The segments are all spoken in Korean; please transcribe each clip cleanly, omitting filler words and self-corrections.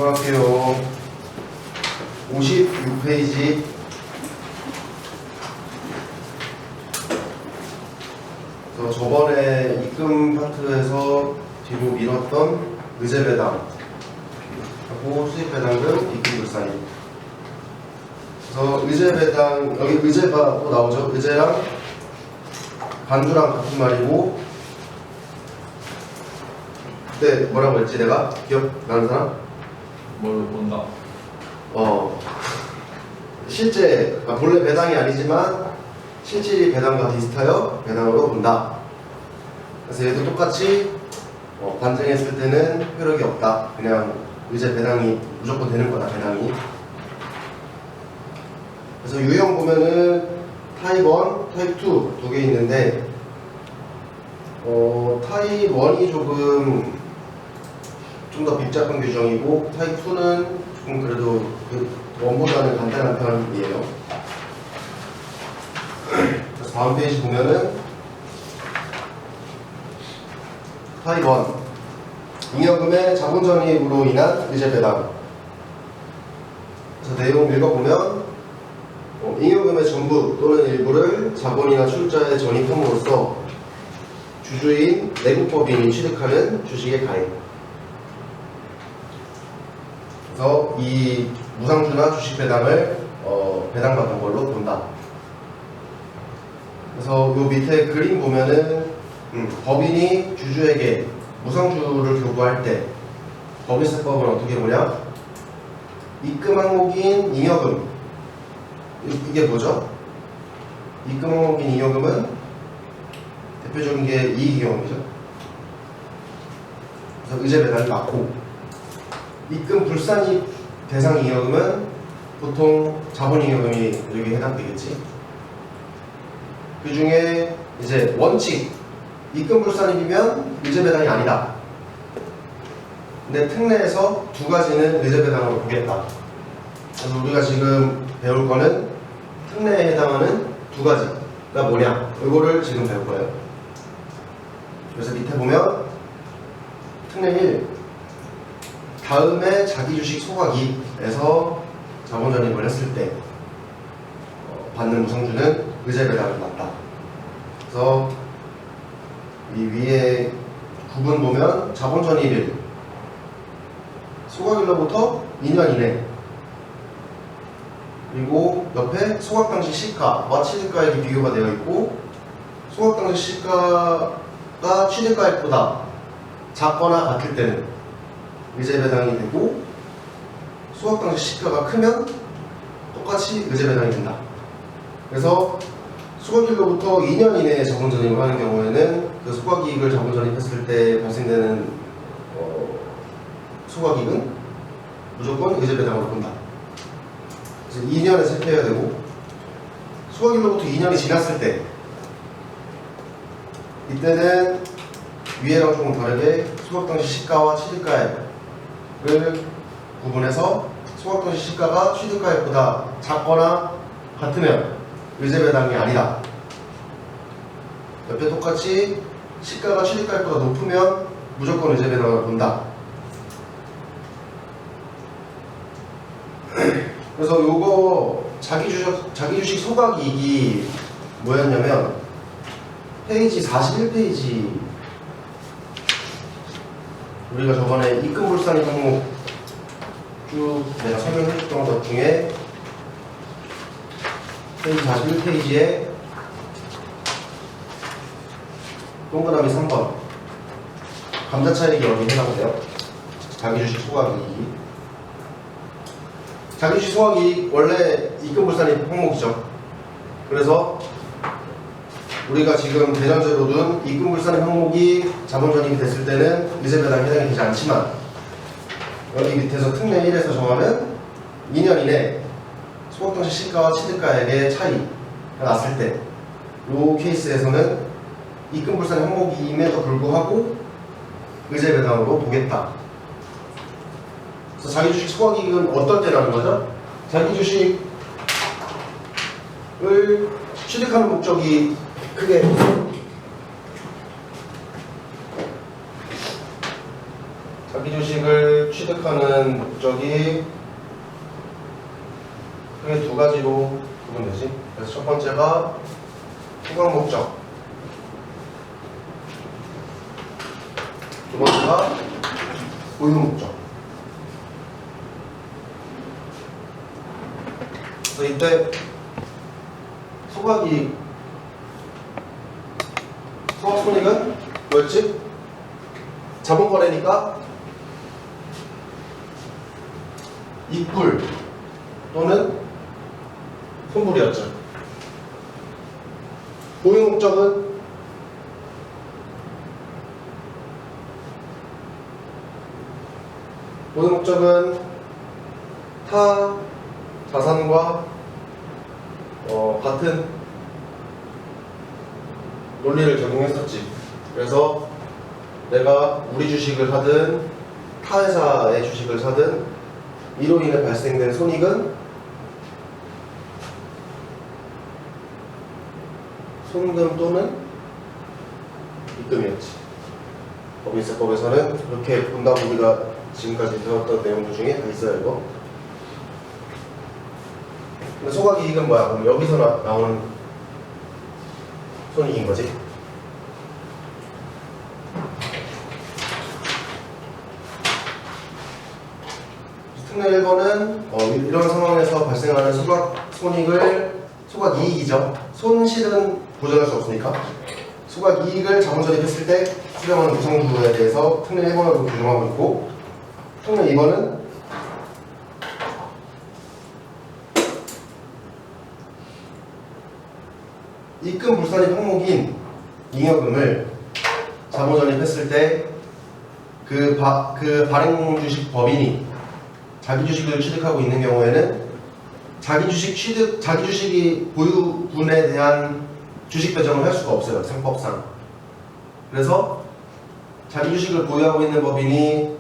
수학해요. 56페이지. 저번에 입금 파트에서 뒤로 미뤘던 의제배당 하고 수익배당금, 입금불산임. 그래서 의제배당, 여기 의제가 또 나오죠. 의제랑 간주랑 같은 말이고, 그때 뭐라고 했지 내가? 기억나는 사람? 뭘 본다? 실제, 본래 배당이 아니지만 실질이 배당과 비슷하여 배당으로 본다. 그래서 얘도 똑같이 반증했을 때는 효력이 없다. 그냥 의제 배당이 무조건 되는 거다, 배당이. 그래서 유형 보면은 타입 1, 타입 2 두 개 있는데, 타입 1이 조금 좀 더 복잡한 규정이고, 타입 2는 조금 그래도 그 원보다는 간단한 편이에요. 그래서 다음 페이지 보면은 타입 1 잉여금의 자본전입으로 인한 의제배당. 그래서 내용 읽어보면 잉여금의 전부 또는 일부를 자본이나 출자에 전입함으로써 주주인 내국법인이 취득하는 주식의 가액. 그래서 이 무상주나 주식 배당을 배당받은 걸로 본다. 그래서 요 밑에 그림 보면은 법인이 주주에게 무상주를 교부할 때 법인세법은 어떻게 보냐? 입금 항목인 잉여금, 이게 뭐죠? 입금 항목인 잉여금은 대표적인 게 이익잉여금이죠. 그래서 의제 배당이 맞고, 입금 불산입 대상 잉여금은 보통 자본잉여금이 여기 해당되겠지. 그 중에 이제 원칙, 입금 불산입이면 의제 배당이 아니다. 근데 특례에서 두 가지는 의제 배당으로 보겠다. 그래서 우리가 지금 배울 거는 특례에 해당하는 두 가지가 뭐냐, 이거를 지금 배울 거예요. 그래서 밑에 보면 특례 1, 다음에 자기주식 소각이익에서 자본전입을 했을 때 받는 무상주는 의제 배당이 맞다. 그래서 이 위에 구분 보면 자본전입일 소각일로부터 2년 이내, 그리고 옆에 소각 당시 시가와 취득가액이 비교가 되어 있고, 소각 당시 시가가 취득가액보다 작거나 같을 때는 의제 배당이 되고, 소각 당시 시가가 크면 똑같이 의제 배당이 된다. 그래서 소각일로부터 2년 이내에 자본전입을 하는 경우에는 그 소각이익을 자본전입했을 때 발생되는 소각이익은 무조건 의제 배당으로 본다. 그래서 2년에 체크해야 되고, 소각일로부터 2년이 지났을 때, 이때는 위에랑 조금 다르게 소각 당시 시가와 취득가액을 구분해서 소각 당시 시가가 취득가액보다 작거나 같으면 의제 배당이 아니다. 옆에 똑같이 시가가 취득가액보다 높으면 무조건 의제 배당을 본다. 그래서 요거 자기주식 소각이익이 뭐였냐면 페이지 41페이지, 우리가 저번에 입금불산입 항목 쭉 내가 설명해줬던 것 중에 페이지 41페이지에 동그라미 3번 감자차익이 여기 해당돼요. 자기주식 소각이익이. 자기주식 소각이익 원래 입금불산입 항목이죠. 그래서 우리가 지금 대전제로 둔 입금불산입 항목이 자본전입이 됐을 때는 의제 배당이 해당이 되지 않지만, 여기 밑에서 특례 1에서 정하는 2년 이내 소각 당시 시가와 취득가액의 차이가 났을 때, 이 케이스에서는 입금불산입 항목임에도 불구하고 의제 배당으로 보겠다. 그래서 자기주식 소각이익은 어떨 때라는 거죠? 자기주식을 취득하는 목적이 크게 자기주식을 취득하는 목적이 크게 두 가지로 구분되지. 그래서 첫 번째가 후각 목적, 두 번째가 보유 목적. 그래서 이때 소각이 소각 손익은 뭐였지? 자본거래니까 입불 또는 손불이었죠. 보유 목적은 타 자산과 같은 논리를 적용했었지. 그래서 내가 우리 주식을 사든 타 회사의 주식을 사든 이로 인해 발생된 손익은 손금 또는 입금이었지. 법인세법에서는 그렇게 본다고 우리가 지금까지 배웠던 내용들 중에 다 있어요, 이거. 근데 소각이익은 뭐야? 그럼 여기서 나오는 손익인 거지. 특례 1번은 이런 상황에서 발생하는 소각이익이죠. 손실은 보전할 수 없으니까. 소각이익을 자본전입했을 때 수령하는 무상부에 대해서 특례 1번으로 규정하고 있고, 특례 2번은 입금 불산입 항목인 잉여금을 자본전입했을 때 그 발행주식 법인이 자기 주식을 취득하고 있는 경우에는 자기 주식이 보유분에 대한 주식 배정을 할 수가 없어요, 상법상. 그래서 자기 주식을 보유하고 있는 법인이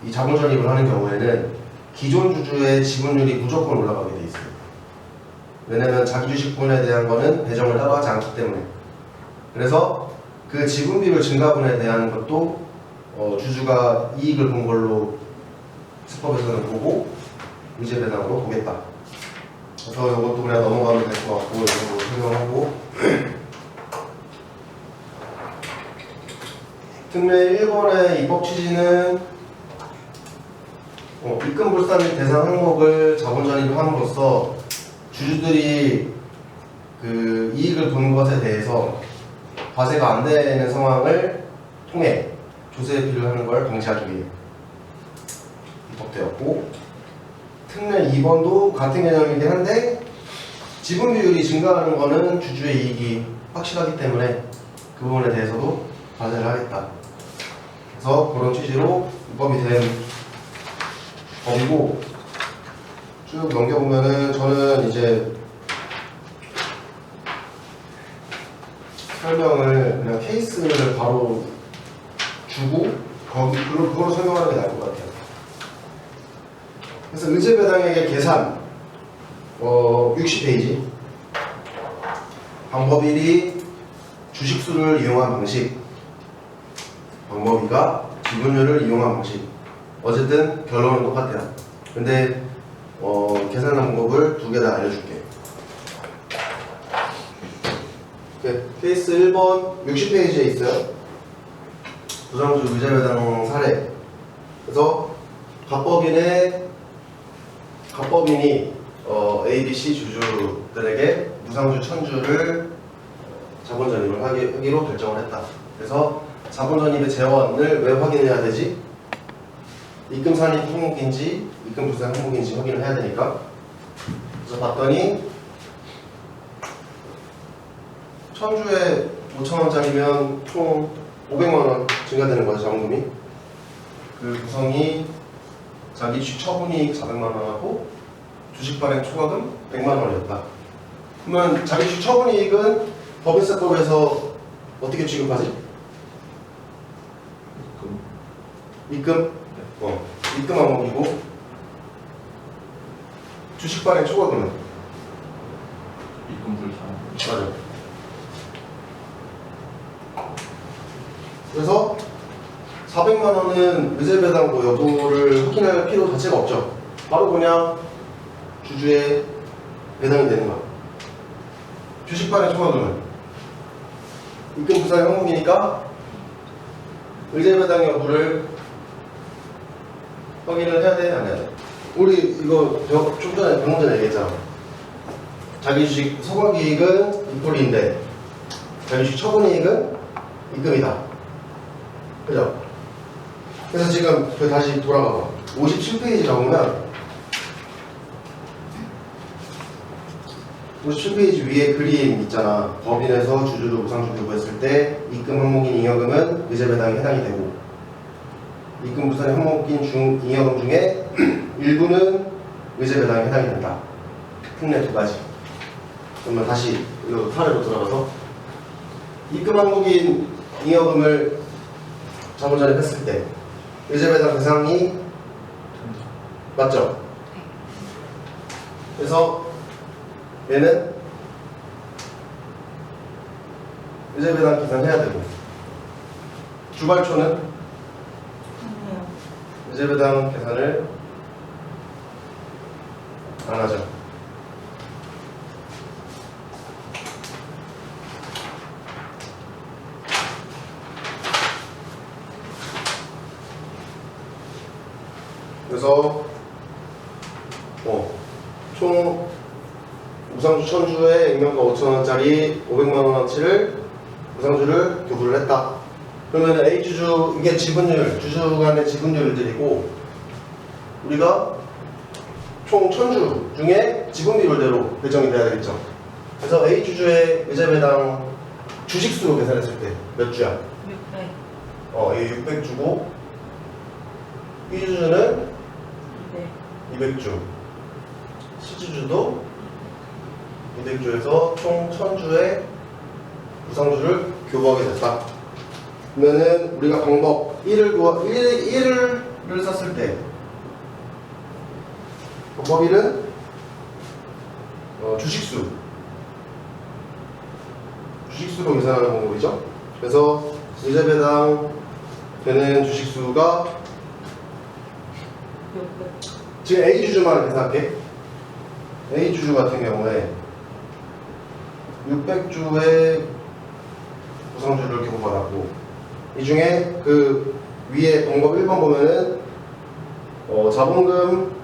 이 자본전입을 하는 경우에는 기존 주주의 지분율이 무조건 올라가게 돼 있어요. 왜냐면 자기 주식분에 대한 거는 배정을 따로 하지 않기 때문에. 그래서 그 지분비율 증가분에 대한 것도 주주가 이익을 본 걸로 세법에서는 보고 의제 배당으로 보겠다. 그래서 이것도 그냥 넘어가면 될 것 같고, 이런 거 설명하고. 특례 1번의 입법 취지는 입금 불산 대상 항목을 자본전입함으로써 주주들이 그 이익을 본 것에 대해서 과세가 안 되는 상황을 통해 조세 회피를 하는 걸 방지하기 위해 입법되었고, 특례 2번도 같은 개념이긴 한데 지분 비율이 증가하는 것은 주주의 이익이 확실하기 때문에 그 부분에 대해서도 과세를 하겠다. 그래서 그런 취지로 입법이 된 법이고, 쭉 넘겨보면은 저는 이제 설명을 그냥 케이스를 바로 주고 그걸로 설명하는 게 나을 것 같아요. 그래서 의제배당액의 계산 60페이지 방법 1이 주식수를 이용한 방식, 방법 2가 지분율을 이용한 방식. 어쨌든 결론은 똑같아요. 근데 계산 방법을 두 개 다 알려줄게. 케이스 1번 60페이지에 있어요. 부상주 의제배당 사례. 그래서 갑법인이 A, B, C 주주들에게 무상주 1000주를 자본전입을 하기로 결정을 했다. 그래서 자본전입의 재원을 왜 확인해야 되지? 입금산입 항목인지 입금불산 항목인지 확인을 해야 되니까. 그래서 봤더니 1000주에 5,000원짜리면 총 500만원 증가되는 거죠, 자본금이. 그 구성이 자기 주식 처분이익 400만원하고 주식 발행 초과금 100만원이었다. 그러면 자기 주식 처분이익은 법인세법에서 어떻게 취급하지? 입금? 입금 항목이고, 주식 발행 초과금은? 입금 불산. 맞아. 그래서 400만 원은 의제 배당고 여부를 확인할 필요 자체가 없죠. 바로 그냥 주주의 배당이 되는 거야. 주식반의 총합금은 입금 부산 항목이니까 의제 배당 여부를 확인을 해야 돼, 안 해야 돼? 우리 이거 좀 전에 방금 전에 얘기했잖아. 자기 주식 소각이익은 입돌이인데 자기 주식 처분이익은 입금이다. 그죠? 그래서 지금 다시 돌아가봐. 57페이지 가보면 57페이지 위에 그림 있잖아. 법인에서 주주로 우상주 교부했을 때 입금 항목인 잉여금은 의제 배당에 해당이 되고 입금 부산의 항목인 잉여금 중에 일부는 의제 배당에 해당이 된다. 특례 두 가지. 그러면 다시 이거 사례로 들어가서 입금 항목인 잉여금을 자본전에 했을 때 의제 배당 대상이 맞죠? 그래서 얘는 의제 배당 계산해야 되고 주발초는 의제 배당 계산을 안 하죠. 그래서 총 우상주 1000주에 액면가 5,000원짜리 500만원어치를 우상주를 교부를 했다. 그러면 A주주, 이게 지분율, 주주 간의 지분율들이고 우리가 총 1000주 중에 지분 비율대로 배정이 돼야 되겠죠. 그래서 A주주의 의제 배당 주식수로 계산했을 때 몇 주야? 600. 이게 600주고 B주주는 200주, C주주도 200주에서 총 1000주의 우상주를 교부하게 됐다. 그러면은 우리가 방법 1을 썼을 때 방법 1은 주식수로 계산하는 방법이죠. 그래서 의제 배당 되는 주식수가 600. 지금 A주주만 계산할게. A주주 같은 경우에 600주의 우상주를 교부받았고 이 중에 그 위에 방법 1번 보면은 자본금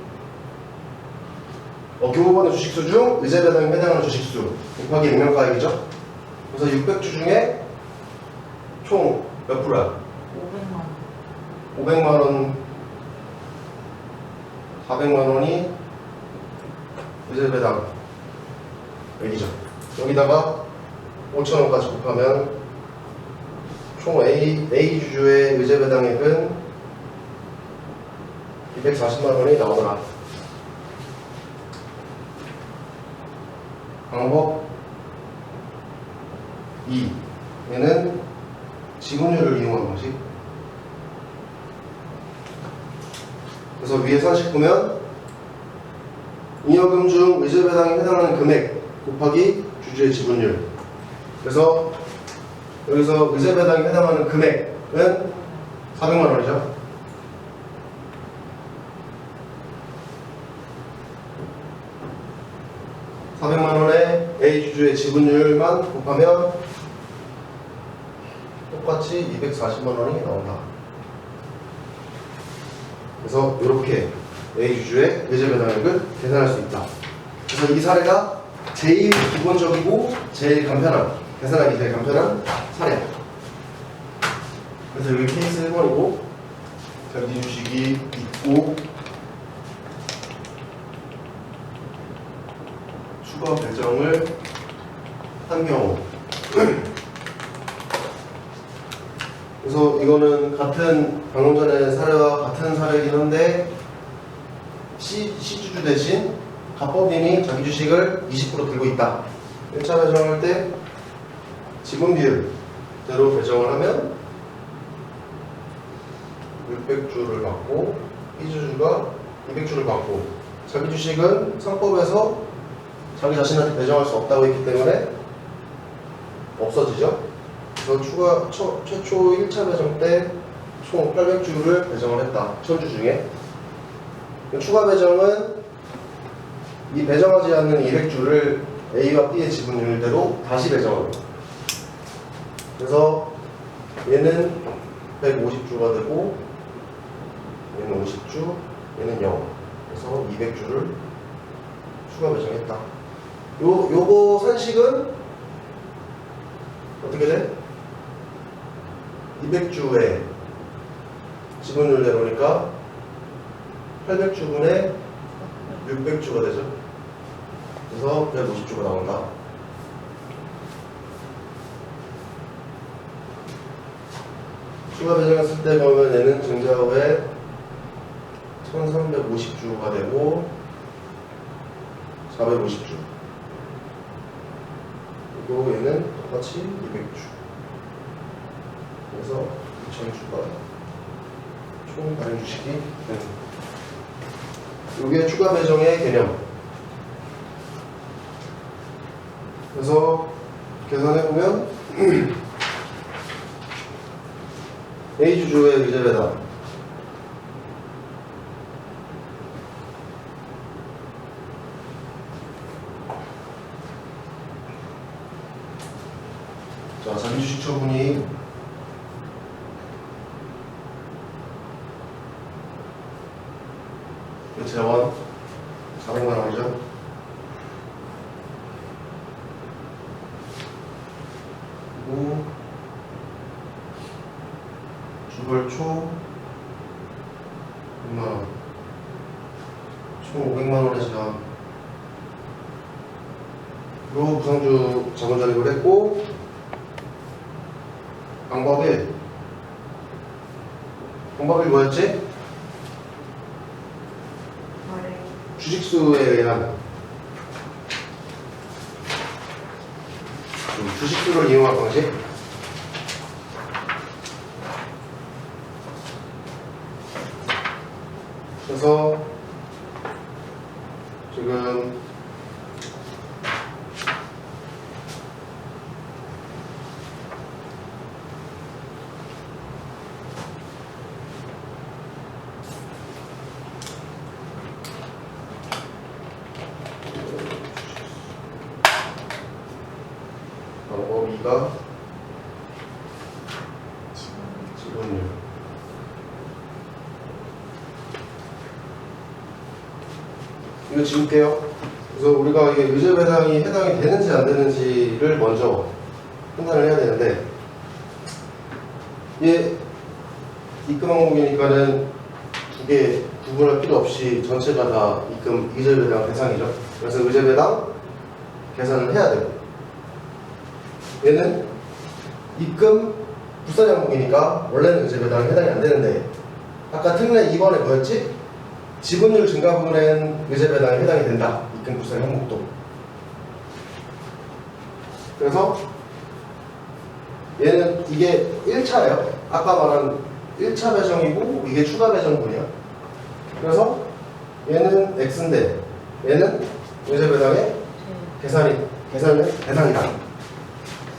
교부받은 주식수 중 의제 배당에 해당하는 주식수 곱하기 액면가액이죠. 그래서 600주 중에 총 몇 프로야? 500만. 500만원 400만원이 의제 배당 액이죠. 여기다가 5,000원까지 곱하면 총 A주주의 의제 배당액은 240만원이 나오더라. 방법 2. 얘는 지분율을 이용한 방식. 그래서 위에 산식 보면 잉여금 중 의제 배당에 해당하는 금액 곱하기 주주의 지분율. 그래서 여기서 의제 배당에 해당하는 금액은 400만 원이죠. (400만 원에 A 주주의 지분율만 곱하면 똑같이 240만 원이 나온다. 그래서 이렇게 A 주주의 의제 배당액을 계산할 수 있다. 그래서 이 사례가 제일 기본적이고 제일 간편한, 계산하기 제일 간편한 사례야. 그래서 여기 케이스 1번이고 자기 주식이 있고 추가 배정을 한 경우 그래서 이거는 같은 방금 전에 사례와 같은 사례이긴 한데 C주주 대신 갑법인이 자기 주식을 20% 들고 있다. 1차 배정할 때 지분 비율대로 배정을 하면 600주를 받고 B주주가 200주를 받고 자기 주식은 상법에서 자기 자신한테 배정할 수 없다고 했기 때문에 없어지죠. 그래서 최초 1차 배정 때 총 800주를 배정을 했다. 1000주 중에. 추가 배정은 이 배정하지 않는 200주를 A와 B의 지분율대로 다시 배정합니다. 그래서 얘는 150주가 되고 얘는 50주, 얘는 0. 그래서 200주를 추가 배정했다. 요거 산식은 어떻게 돼? 200주에 지분율대로니까 800주분의 600주가 되죠. 그래서 150주가 나온다. 추가 배정했을 때 보면 얘는 증자 후에 1350주가 되고 450주. 그리고 얘는 똑같이 200주. 그래서 2000주가 총 발행 주식이 됩니다. 이게 추가 배정의 개념. 그래서 계산해보면 A주주의 의제 배당 자, 자기 주식 처분이 재원 400만 원이죠. 그리고 주벌 총 100만 원, 총 500만 원의 제한. 요 부상주 자본 자립을 했고 방법이 뭐였지? 주식수에 의한 주식수를 이용할 방식. 그래서 지금 방법 2가 지분율. 이거 지울게요. 그래서 우리가 이게 의제 배당이 해당이 되는지 안 되는지를 먼저 판단을 해야 되는데, 얘 입금 항목이니까는 두 개 구분할 필요 없이 전체가 다 입금 의제 배당 대상이죠. 그래서 의제 배당 계산을 해야 되고, 얘는 입금 불산 항목이니까 원래는 의제 배당이 해당이 안 되는데, 아까 특례 2번에 뭐였지? 지분율 증가 부분엔 의제 배당이 해당이 된다. 입금 불산 항목도. 그래서 얘는 이게 1차예요. 아까 말한 1차 배정이고 이게 추가 배정분이야. 그래서 얘는 X인데 얘는 의제 배당의 계산의 대상이다.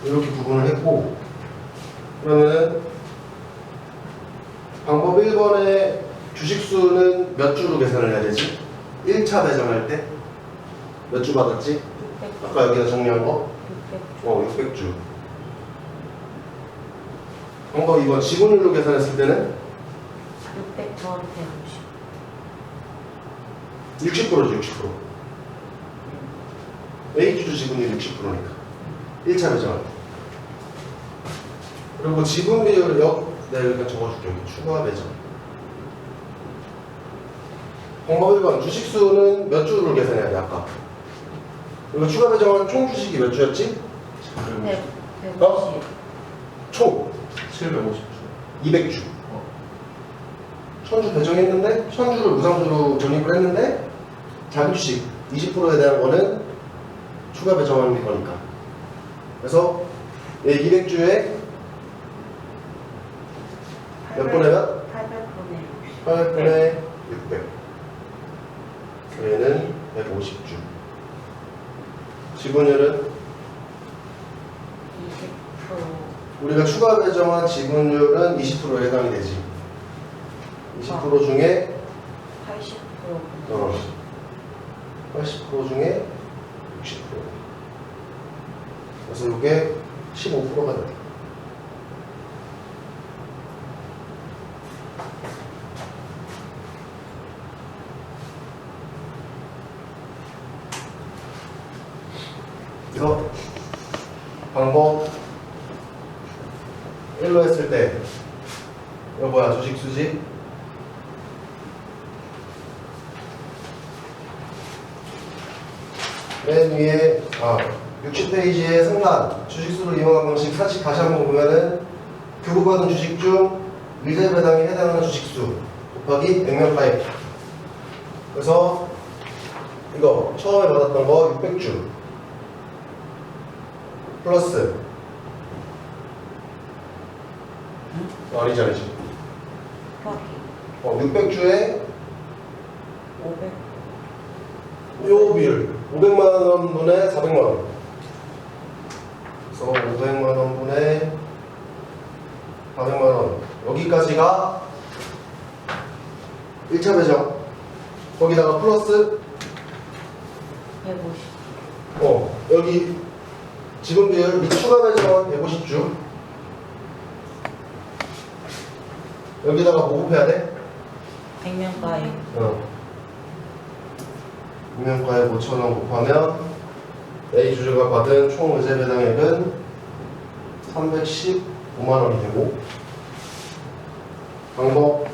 이렇게 구분을 했고, 그러면은 방법 1번의 주식수는 몇 주로 계산을 해야 되지? 1차 배정할 때 몇 주 받았지? 600주. 아까 여기다 정리한 거? 600주. 600주. 방법 2번 지분율로 계산했을 때는 600 더하기 150. 60%죠, 60%. A주주 지분율 60%니까 1차 배정할 때. 그리고 지분 비율을 내가 여기다 적어줄게. 여기 추가 배정. 방법 1번 주식수는 몇 주를 계산해야 돼? 아까 그리고 추가 배정한 총 주식이 몇 주였지? 150. 어? 총 750주. 200주. 1000주 배정했는데 1000주를 무상주로 적립을 했는데 자기 주식 20%에 대한 거는 추가 배정하는 거니까. 그래서 얘 200주에 몇 분의 몇? 800분의 800분의 600. 얘는 150주. 지분율은 20%. 우리가 추가 배정한 지분율은 20%에 해당이 되지. 20% 중에 80%. 80% 중에 60%. 그래서 이게 15%가 돼. 이거 방법 1로 했을 때 이거 뭐야? 주식 수지? 맨 위에 60페이지에 상단 주식수를 이용한 방식 사실 다시 한번 보면은 교부받은 주식 중 일대 배당에 해당하는 주식수 곱하기 액면가액. 그래서 이거 처음에 받았던 거 600주 플러스 아니지 600주에 500. 요 비율 500만원 분의 400만원. 그래서 500만원 분의 400만원. 여기까지가 1차 배정. 거기다가 플러스 150. 여기 지분 비율 및 추가 배정은 150주. 여기다가 뭐 곱해야 돼? 액면가액. 액면가액 5,000원 곱하면 A 주주가 받은 총 의제 배당액은 315만원이 되고, 방법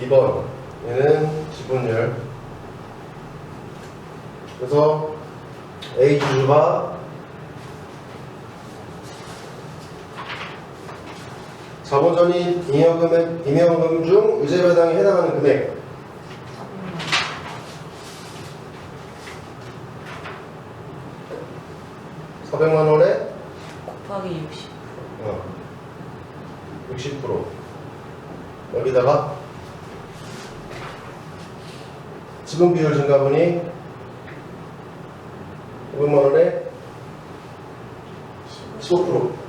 2번 얘는 지분율. 그래서 A 주주가 자본전이 임여금 중 의제 배당에 해당하는 금액 400만 원에 곱하기 60. 60%. 여기다가 지분 비율 증가분이 500만 원에 15%.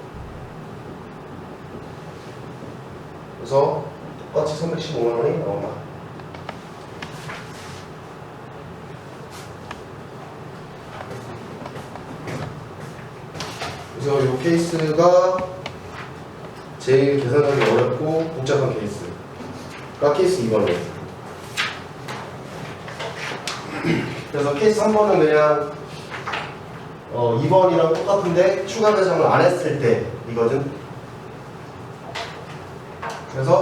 그래서 똑같이 315만 원이 나온다. 그래서 이 케이스가 제일 계산하기 어렵고 복잡한 케이스가 케이스 2번이에요. 그래서 케이스 3번은 그냥 2번이랑 똑같은데 추가 배정을 안 했을 때 이거든. 그래서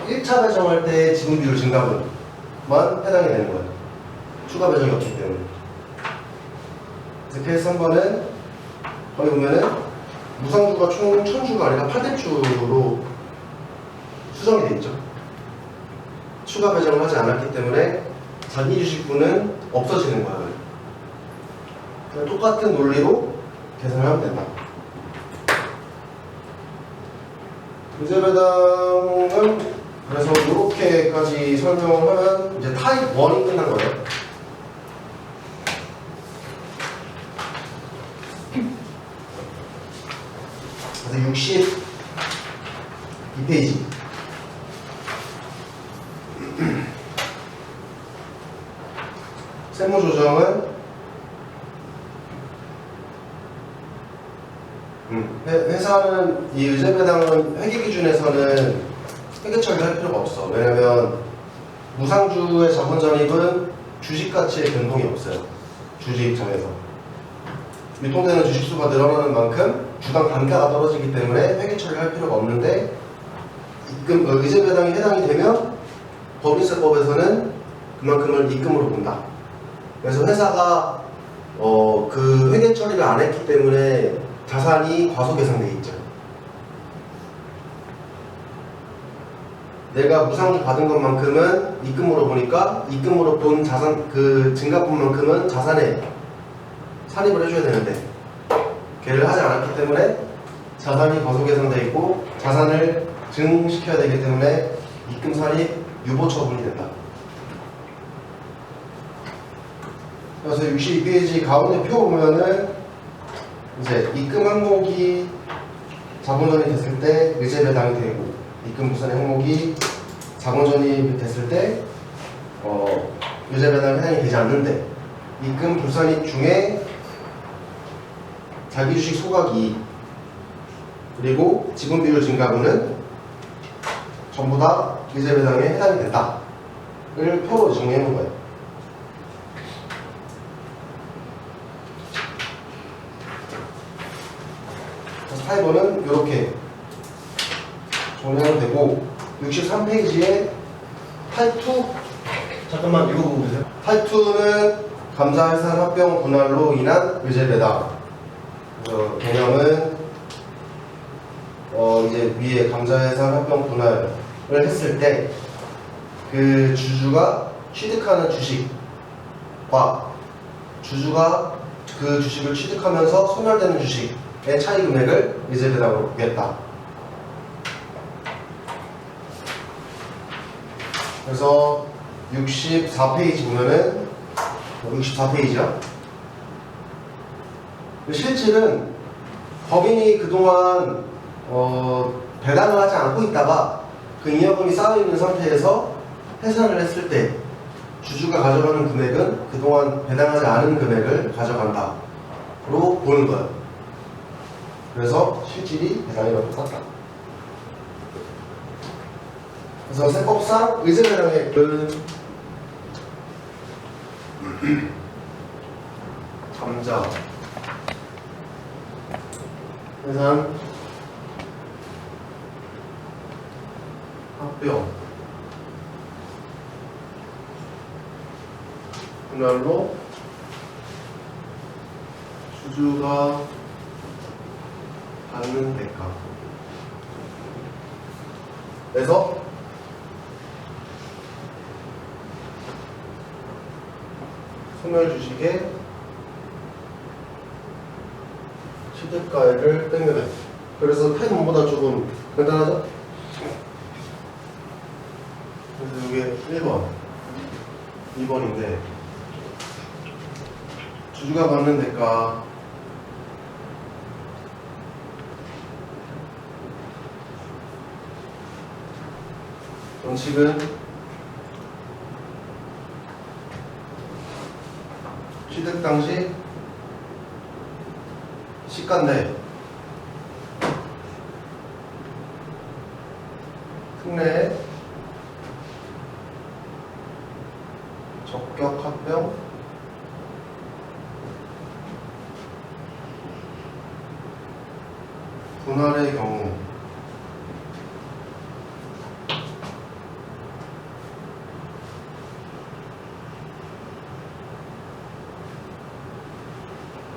1차 배정할 때 지분 비율 증가분만 해당이 되는 거예요. 추가 배정이 없기 때문에. 그래서 케이스 3번은 거기 보면은 무상주가 총 1000주가 아니라 800주로 수정이 돼 있죠. 추가 배정을 하지 않았기 때문에 자기 주식분은 없어지는 거예요. 그냥 똑같은 논리로 계산을 하면 된다. 의제 배당은 그래서 이렇게까지 설명을 하면 이제 타입 1이 끝난 거예요. 그래서 62페이지. 세무 조정은 회사는 이 의제 배당은 회계 기준에서는 회계 처리할 필요가 없어. 왜냐면 무상주의 자본 전입은 주식 가치의 변동이 없어요. 주주 입장에서 유통되는 주식수가 늘어나는 만큼 주당 단가가 떨어지기 때문에 회계 처리할 필요가 없는데 입금 의제 배당이 해당이 되면 법인세법에서는 그만큼을 입금으로 본다. 그래서 회사가 그 회계 처리를 안 했기 때문에 자산이 과소계상돼 있죠. 내가 무상주 받은 것만큼은 입금으로 보니까 입금으로 본 자산 그 증가분만큼은 자산에 산입을 해줘야 되는데 걔를 하지 않았기 때문에 자산이 과소계상돼 있고 자산을 증시켜야 되기 때문에 입금 산입 유보 처분이 된다. 그래서 62페이지 가운데 표 보면은 이제 입금 항목이 자본전이 됐을 때 의제 배당이 되고 입금 불산 항목이 자본전이 됐을 때 의제 배당이 해당이 되지 않는데 입금 불산입 중에 자기 주식 소각이익 그리고 지분 비율 증가분은 전부 다 의제 배당에 해당이 된다를 표로 정리해 놓은 거예요. 그래서 8번은 이렇게 정리하면 되고 63페이지에 82 잠깐만 읽어보고 계세요. 82는 감자해산 합병 분할로 인한 의제 배당. 그래서 개념은 이제 위에 감자해산 합병 분할을 했을 때 그 주주가 취득하는 주식과 주주가 그 주식을 취득하면서 소멸되는 주식의 차이 금액을 의제 배당으로 보겠다. 그래서 64페이지 보면은 64페이지야. 실질은 법인이 그동안 배당을 하지 않고 있다가 그 잉여금이 쌓여있는 상태에서 해산을 했을 때 주주가 가져가는 금액은 그동안 배당하지 않은 금액을 가져간다로 보는 거예요. 그래서 실질이 배당이랑 똑같다. 그래서 세법상 의제 배당액은 감자 해산 합병 분할로 주주가 받는 대가 그래서 소멸 주식의 취득가액을 빼면 돼. 그래서 펜보다 조금 간단하죠? 그래서 이게 1번 2번인데 주주가 받는 대가 원칙은 취득 당시 시가인데 특례 적격 합병 분할의 경우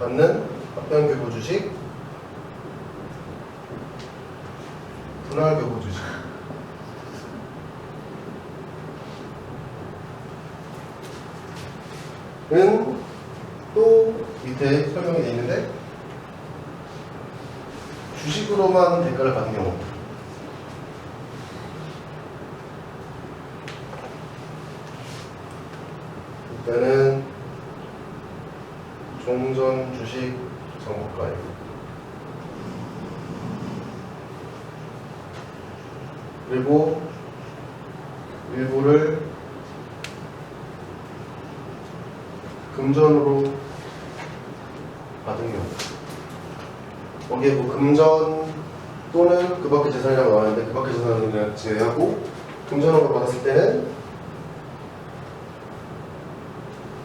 받는 합병교부 주식 분할교부 주식 은 또 밑에 설명이 되어 있는데 주식으로만 대가를 받는 경우 이때는 종전 주식 정보가액 그리고 일부를 금전으로 받은 경우 거기에 뭐 금전 또는 그 밖의 재산이라고 나왔는데 그 밖의 재산을 제외하고 금전으로 받았을 때는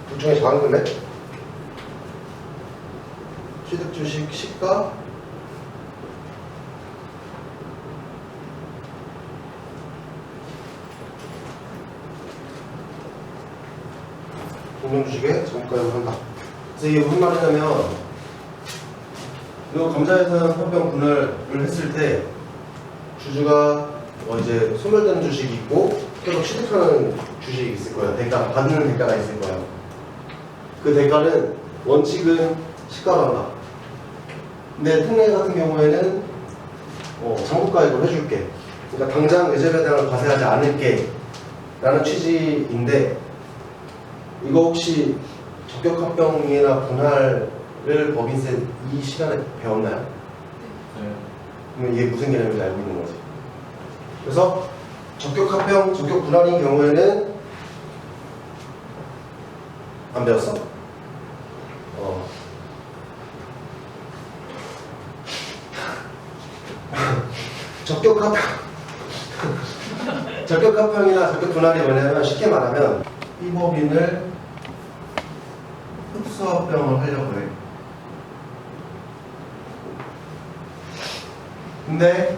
둘 중에 작은 금액 취득 주식 시가 종전 주식의 정가액을 한다. 그래서 이게 무슨 말이냐면 이거 감자해산 합병 분할을 했을 때 주주가 이제 소멸되는 주식이 있고 계속 취득하는 주식이 있을 거예요. 대가 받는 대가가 있을 거예요. 그 대가는 원칙은 시가로 한다. 근데 특례 같은 경우에는 장부가액으로 해줄게. 그러니까 당장 의제 배당을 과세하지 않을게 라는 취지인데 이거 혹시 적격 합병이나 분할을 를 법인세 이 시간에 배웠나요? 네. 그러면 이게 무슨 개념인지 알고 있는 거지. 그래서 적격합병, 적격분할인 경우에는 안 배웠어? 적격합병 적격합병이나 적격분할이 뭐냐면 쉽게 말하면 이 법인을 흡수합병을 하려고 해. 근데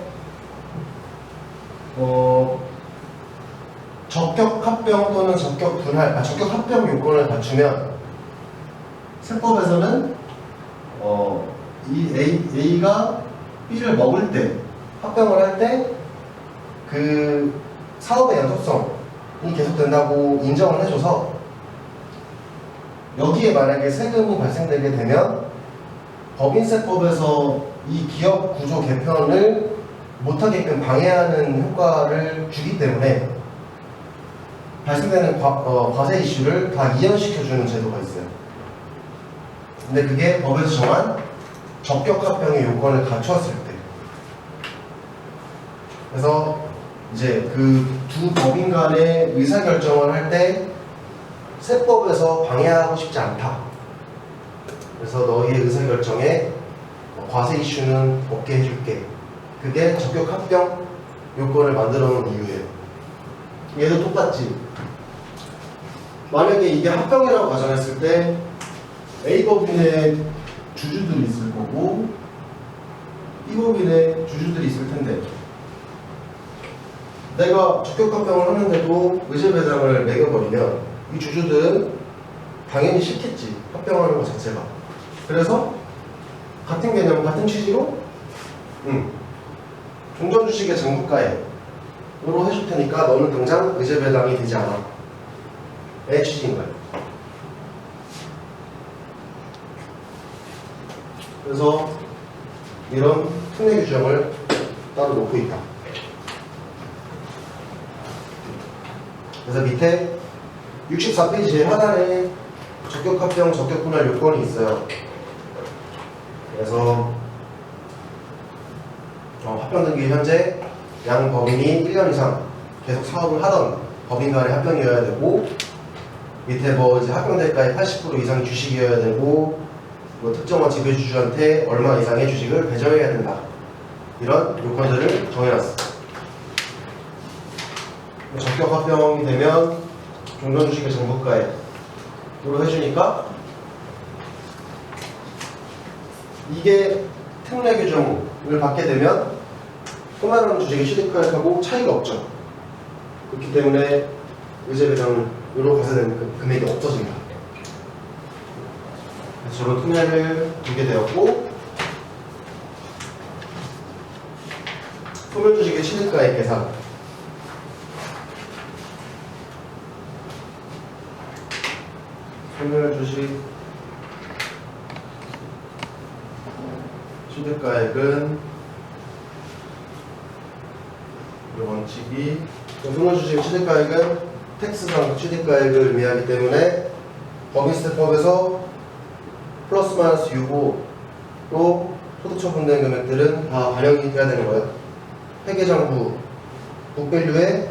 적격합병 또는 적격분할, 적격합병 요건을 갖추면 세법에서는 이 A가 B를 먹을 때, 합병을 할 때 그 사업의 연속성이 계속된다고 인정을 해줘서 여기에 만약에 세금이 발생되게 되면 법인세법에서 이 기업 구조 개편을 못하게끔 방해하는 효과를 주기 때문에 발생되는 과세 이슈를 다 이연시켜주는 제도가 있어요. 근데 그게 법에서 정한 적격합병의 요건을 갖추었을 때. 그래서 이제 그 두 법인 간의 의사결정을 할 때 세법에서 방해하고 싶지 않다. 그래서 너희의 의사결정에 과세 이슈는 없게 해줄게. 그게 적격합병 요건을 만들어 놓은 이유예요. 얘도 똑같지. 만약에 이게 합병이라고 가정했을 때 A 법인의 주주들이 있을 거고 B 법인의 주주들이 있을 텐데 내가 적격합병을 하는데도 의제배당을 매겨버리면 이 주주들은 당연히 싫겠지. 합병하는 것 자체가. 그래서 같은 개념, 같은 취지로 종전주식의 장부가액으로 해줄 테니까 너는 당장 의제배당이 되지 않아. 의 취지인 거예요. 그래서 이런 특례 규정을 따로 놓고 있다. 그래서 밑에 64페이지 제일 하단에 적격합병, 적격분할 요건이 있어요. 그래서 합병 등기 현재 양 법인이 1년 이상 계속 사업을 하던 법인 간의 합병이어야 되고 밑에 뭐 이제 합병 대가의 80% 이상의 주식이어야 되고 뭐 특정한 지배주주한테 얼마 이상의 주식을 배정해야 된다. 이런 요건들을 정해놨어. 적격합병이 되면 종전주식의 장부가액으로 해주니까 이게 특례 규정을 받게 되면 소멸하는 주식의 취득가액하고 차이가 없죠. 그렇기 때문에 의제배당으로 과세되는 금액이 없어집니다. 그래서 저런 특례를 두게 되었고 소멸주식의 취득가액 계산 소멸주식 취득가액은 이 원칙이 소멸주식 취득가액은 텍스상 취득가액을 의미하기 때문에 법인세법에서 플러스 마이너스 유보로 소득처분된 금액들은 다 반영이 돼야 되는 거예요. 회계장부 북밸류에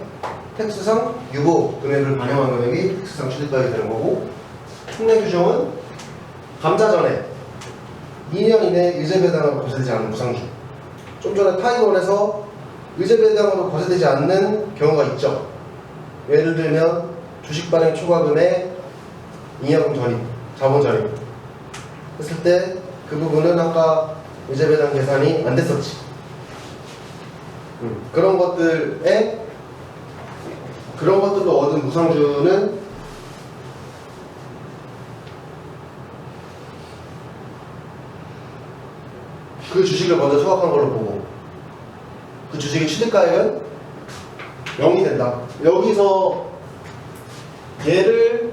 텍스상 유보 금액을 반영한 금액이 텍스상 취득가액이 되는 거고 특례 규정은 감자 전에 2년 이내 의제배당으로 과세되지 않는 무상주. 좀 전에 타이원에서 의제배당으로 과세되지 않는 경우가 있죠. 예를 들면 주식 발행 초과금의 잉여금 전입, 자본 전입 했을 때 그 부분은 아까 의제배당 계산이 안 됐었지. 그런 것들로 얻은 무상주는 그 주식을 먼저 소각한 걸로 보고 그 주식의 취득가액은 0이 된다. 여기서 얘를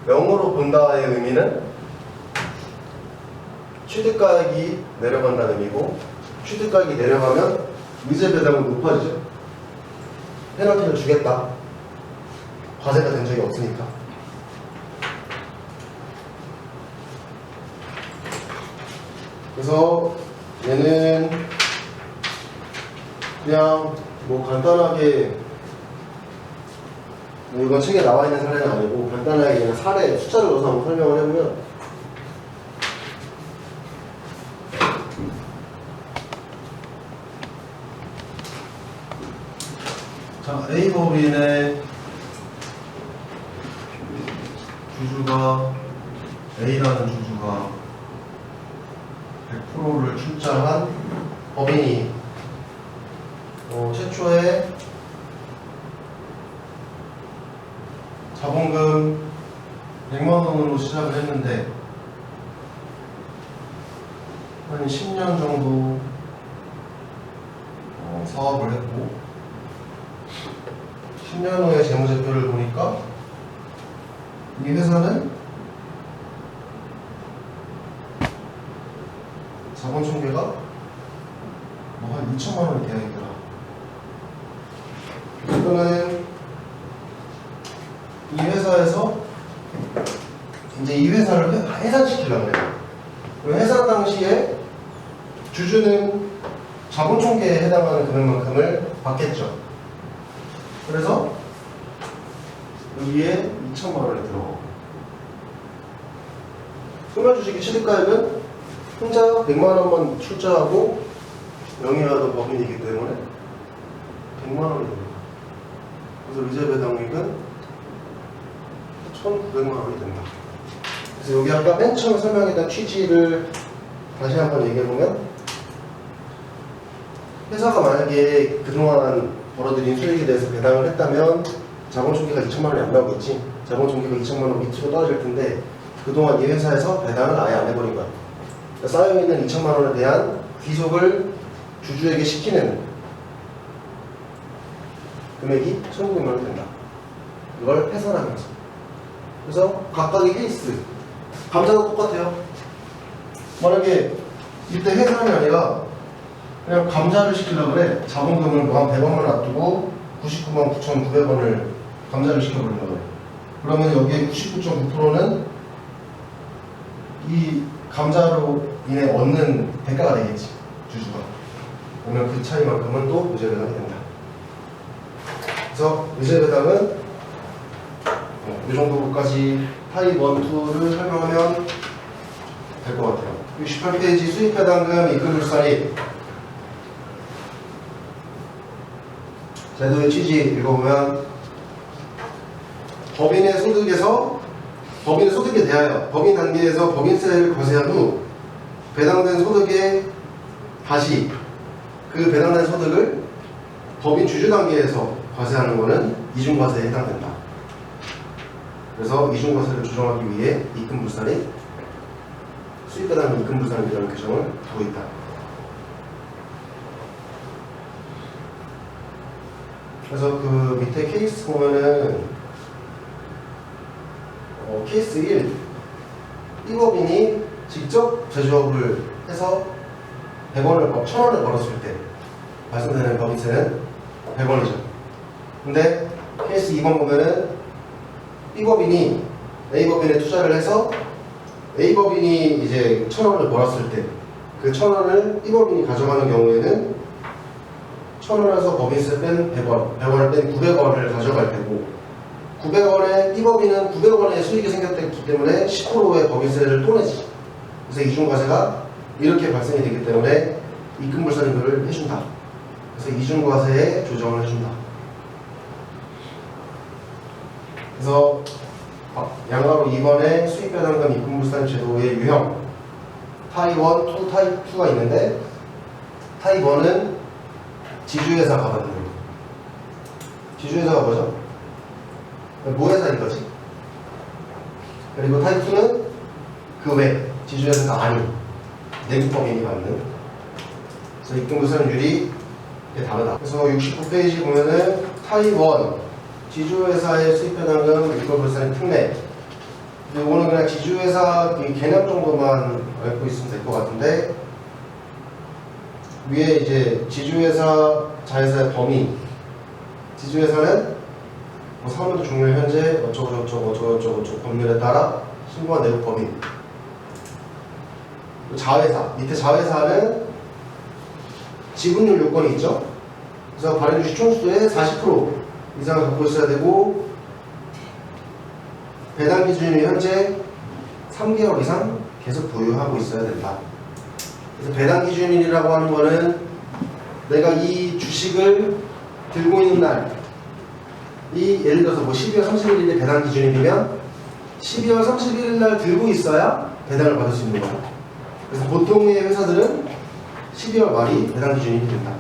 0으로 본다의 의미는 취득가액이 내려간다는 의미고 취득가액이 내려가면 의제배당은 높아지죠. 페널티를 주겠다. 과세가 된 적이 없으니까. 그래서 얘는 그냥 뭐 간단하게 뭐 이건 책에 나와 있는 사례는 아니고 간단하게 그냥 사례 숫자를 넣어서 한번 설명을 해보면 자 A 법인의 주주가 A라는 주주가 100%를 출자한 법인이 최초에 자본금 100만 원으로 시작을 했는데 한 10년 정도 사업을 했고 10년 후에 재무제표를 보니까 이 회사는 자본 총계가 뭐 한 2천만 원이 돼야 있더라. 그러면 이 회사에서 이제 이 회사를 해산시키려고 해요. 해산 당시에 주주는 자본 총계에 해당하는 금액만큼을 받겠죠. 그래서 여기에 2천만 원이 들어가고 소멸주식의 취득가액은 혼자 100만 원만 출자하고 명의라도 법인이기 때문에 100만 원이 됩니다. 그래서 리제 배당액은 1,900만 원이 된다. 그래서 여기 아까 맨 처음 설명했던 취지를 다시 한번 얘기해보면 회사가 만약에 그동안 벌어들인 수익에 대해서 배당을 했다면 자본 총계가 2천만 원이 안 나오겠지. 자본 총계가 2천만 원 밑으로 떨어질 텐데 그동안 이 회사에서 배당을 아예 안 해버린 거야. 그러니까 쌓여있는 2천만 원에 대한 귀속을 주주에게 시키는 금액이 1,900만 원이 된다. 이걸 해산하면서. 그래서 각각의 케이스 감자도 똑같아요. 만약에 이때 해산이 아니라 그냥 감자를 시키려고 그래. 자본금을 뭐 한 100원만 놔두고 99만 9,900원을 감자를 시켜버리려고 그래. 그러면 여기에 99.9%는 이 감자로 인해 얻는 대가가 되겠지, 주주가. 그러면 그 차이만큼은 또 의제배당이 된다. 그래서 의제배당은 이 정도까지 타입 1, 2를 설명하면 될 것 같아요. 68페이지 수익배당금 이끌불산입 제도의 취지 읽어보면 법인의 소득에 대하여 법인 단계에서 법인세를 과세한 후 배당된 소득에 다시 그 배당된 소득을 법인 주주 단계에서 과세하는 것은 이중과세에 해당된다. 그래서 이중과세를 조정하기 위해 입금불산이 수익배당금 입금불산이라는 규정을 두고 있다. 그래서 그 밑에 케이스 보면은 케이스 1 이 법인이 직접 제조업을 해서 100원을 1000원을 벌었을 때 발생되는 법인세는 100원이죠. 근데 케이스 2번 보면은 이 법인이 A 법인에 투자를 해서 A 법인이 이제 1000원을 벌었을 때 그 1000원을 이 법인이 가져가는 경우에는 1000원에서 법인세 뺀 100원, 100원을 뺀 900원을 가져갈 테고 900원에 이 법인은 900원의 수익이 생겼기 때문에 10%의 법인세를 또 내지. 그래서 이중과세가 이렇게 발생이 되기 때문에 입금불산인도를 해준다. 그래서 이중과세에 조정을 해준다. 그래서 양가로 2번에 수익배당금 입금불산 제도의 유형 타입 1, 타입 2가 있는데 타입 1은 지주회사가 받는 거예요. 지주회사가 뭐죠? 모회사인 거지. 그리고 타입 2는 그 외 지주회사가 아닌 내국법인이 받는. 그래서 입금불산율이 다르다. 그래서 69페이지 보면은 타입 1 지주회사의 수익배당금 입금불산의 특례. 이거는 그냥 지주회사 개념 정도만 알고 있으면 될 것 같은데 위에 이제 지주회사 자회사의 범위. 지주회사는 뭐 사무소 종료 현재 어쩌고저쩌고 법률에 따라 신고한 내국 범인. 자회사, 밑에 자회사는 지분율 요건이 있죠. 그래서 발행주식 총수의 40% 이상을 갖고 있어야 되고, 배당 기준이 현재 3개월 이상 계속 보유하고 있어야 된다. 그래서 배당 기준일이라고 하는 거는 내가 이 주식을 들고 있는 날, 이 예를 들어서 뭐 12월 31일이 배당 기준일이면 12월 31일 날 들고 있어야 배당을 받을 수 있는 거야. 그래서 보통의 회사들은 12월 말이 배당 기준일이 된다.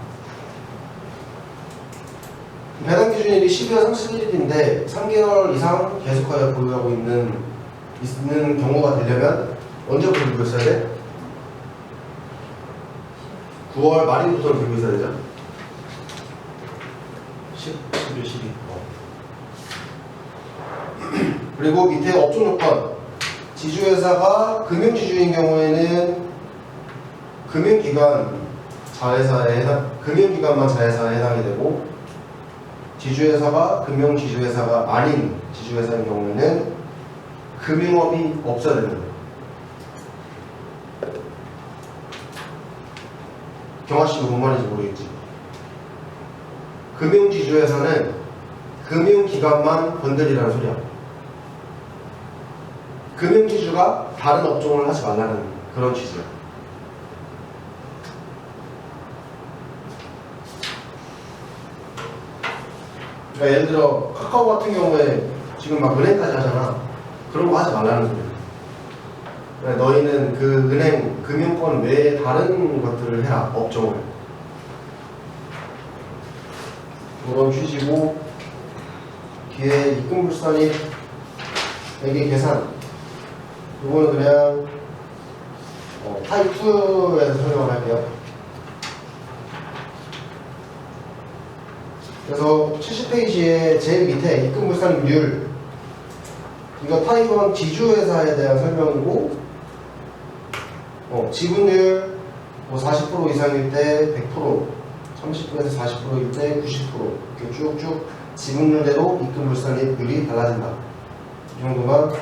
배당 기준일이 12월 31일인데 3개월 이상 계속하여 보유하고 있는 경우가 되려면 언제부터 들고 있어야 돼? 9월 말일부터 들고 있어야 되죠? 11월 12일. 그리고 밑에 업종 요건. 지주회사가 금융지주인 경우에는 금융기관만 자회사에 해당이 되고, 지주회사가 금융지주회사가 아닌 지주회사인 경우에는 금융업이 없어야 되는 거예요. 경아씨도 뭔 말인지 모르겠지? 금융지주회사는 금융기관만 건드리라는 소리야. 금융지주가 다른 업종을 하지 말라는 그런 취지야. 그러니까 예를 들어 카카오 같은 경우에 지금 막 은행까지 하잖아. 그런 거 하지 말라는 소리야. 그러니까 너희는 그 은행, 금융권 외에 다른 것들을 해라, 업종을. 그런 취지고, 뒤에 입금불산입 회계 계산, 이거는 그냥 타입 2에서 설명을 할게요. 그래서 70페이지에 제일 밑에 입금불산입률, 이거 타입 1 지주회사에 대한 설명이고, 지분율 뭐 40% 이상일 때 100%, 30%에서 40%일 때 90%, 이렇게 쭉쭉 지분율대로 입금불산입률이 달라진다. 이 정도만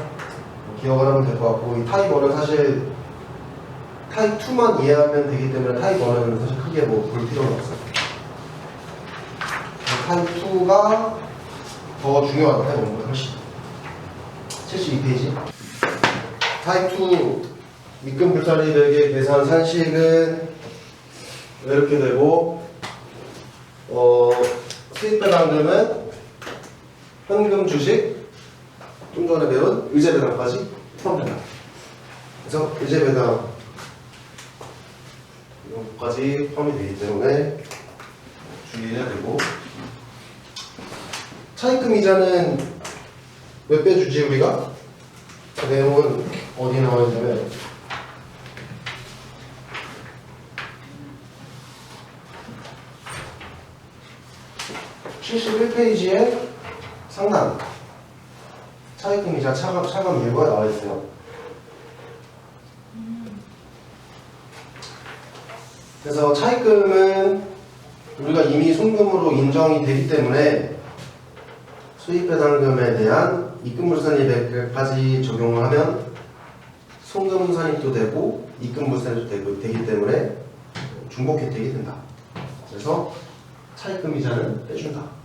기억을 하면 될 것 같고, 이 타입 1은 사실 타입 2만 이해하면 되기 때문에 타입 1은 사실 크게 뭐 볼 필요는 없어요. 타입 2가 더 중요하다. 타입 1보다 훨씬. 72페이지. 타입 2 입금불산입액의 계산 산식은 이렇게 되고, 수입배당금은 현금 주식, 좀 전에 배운 의제배당까지 포함된다. 그래서 의제배당 이것까지 포함이 되기 때문에 주의해야 되고, 차입금 이자는 몇 배 주지 우리가? 그 내용은 어디에 나와 있냐면 71페이지에 상단 차입금이자 차감일부가 나와 있어요. 그래서 차입금은 우리가 이미 송금으로 인정이 되기 때문에 수입배당금에 대한 입금불산입액까지 적용을 하면 송금산입도 되고 입금불산입도 되기 때문에 중복 혜택이 된다. 그래서 차입금이자는 빼준다.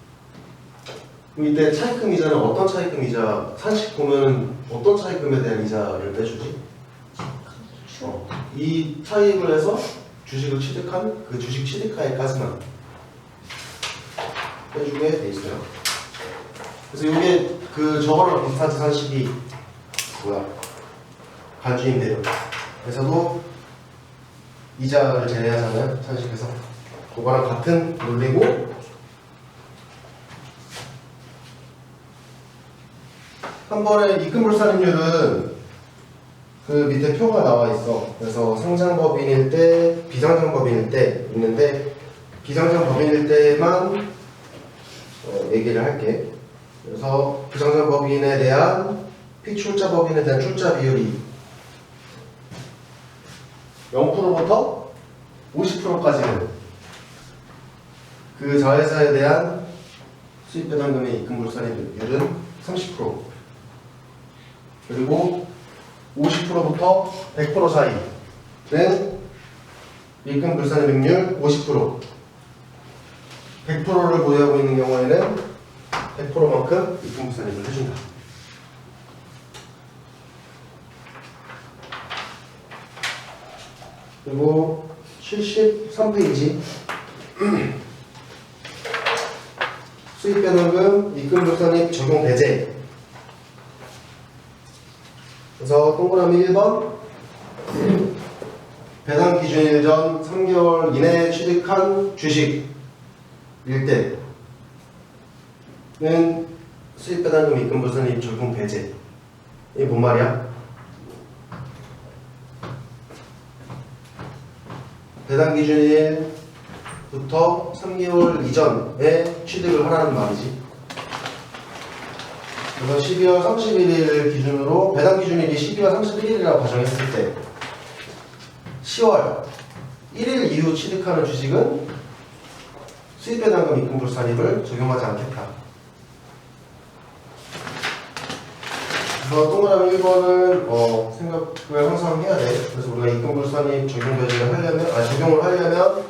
그럼 이때 차입금이자는 어떤 차입금이자, 산식 보면 어떤 차입금에 대한 이자를 빼주지? 이 차입을 해서 주식을 취득한 그 주식 취득가액까지만 빼주게 돼 있어요. 그래서 이게 그 저거랑 비슷하지. 산식이 간주임 대료에서도 이자를 제외하잖아요. 산식에서 그거랑 같은 논리고, 한 번에 입금불산입률은 그 밑에 표가 나와 있어. 그래서 상장법인일 때, 비상장법인일 때 있는데, 비상장법인일 때만 얘기를 할게. 그래서 비상장법인에 대한 피출자법인에 대한 출자 비율이 0%부터 50%까지는 그 자회사에 대한 수입배당금의 입금불산입률은 30%, 그리고 50%부터 100% 사이 입금 불산의 능률 50%. 100%를 보유하고 있는 경우에는 100%만큼 입금 불산입을 해준다. 그리고 73페이지 수입배당금 입금 불산입 적용 배제. 그래서 동그라미 1번 배당 기준일 전 3개월 이내에 취득한 주식일 때는 수입배당금 입금 불산입 적용 배제. 이게 뭔 말이야? 배당 기준일부터 3개월 이전에 취득을 하라는 말이지. 그래서 12월 31일 기준으로 배당 기준일이 12월 31일이라고 가정했을 때 10월 1일 이후 취득하는 주식은 수입배당금 입금 불산입을 적용하지 않겠다. 그래서 동그라미 1번은 생각을 항상 해야 돼. 그래서 우리가 입금 불산입 적용 배제를 하려면, 적용을 하려면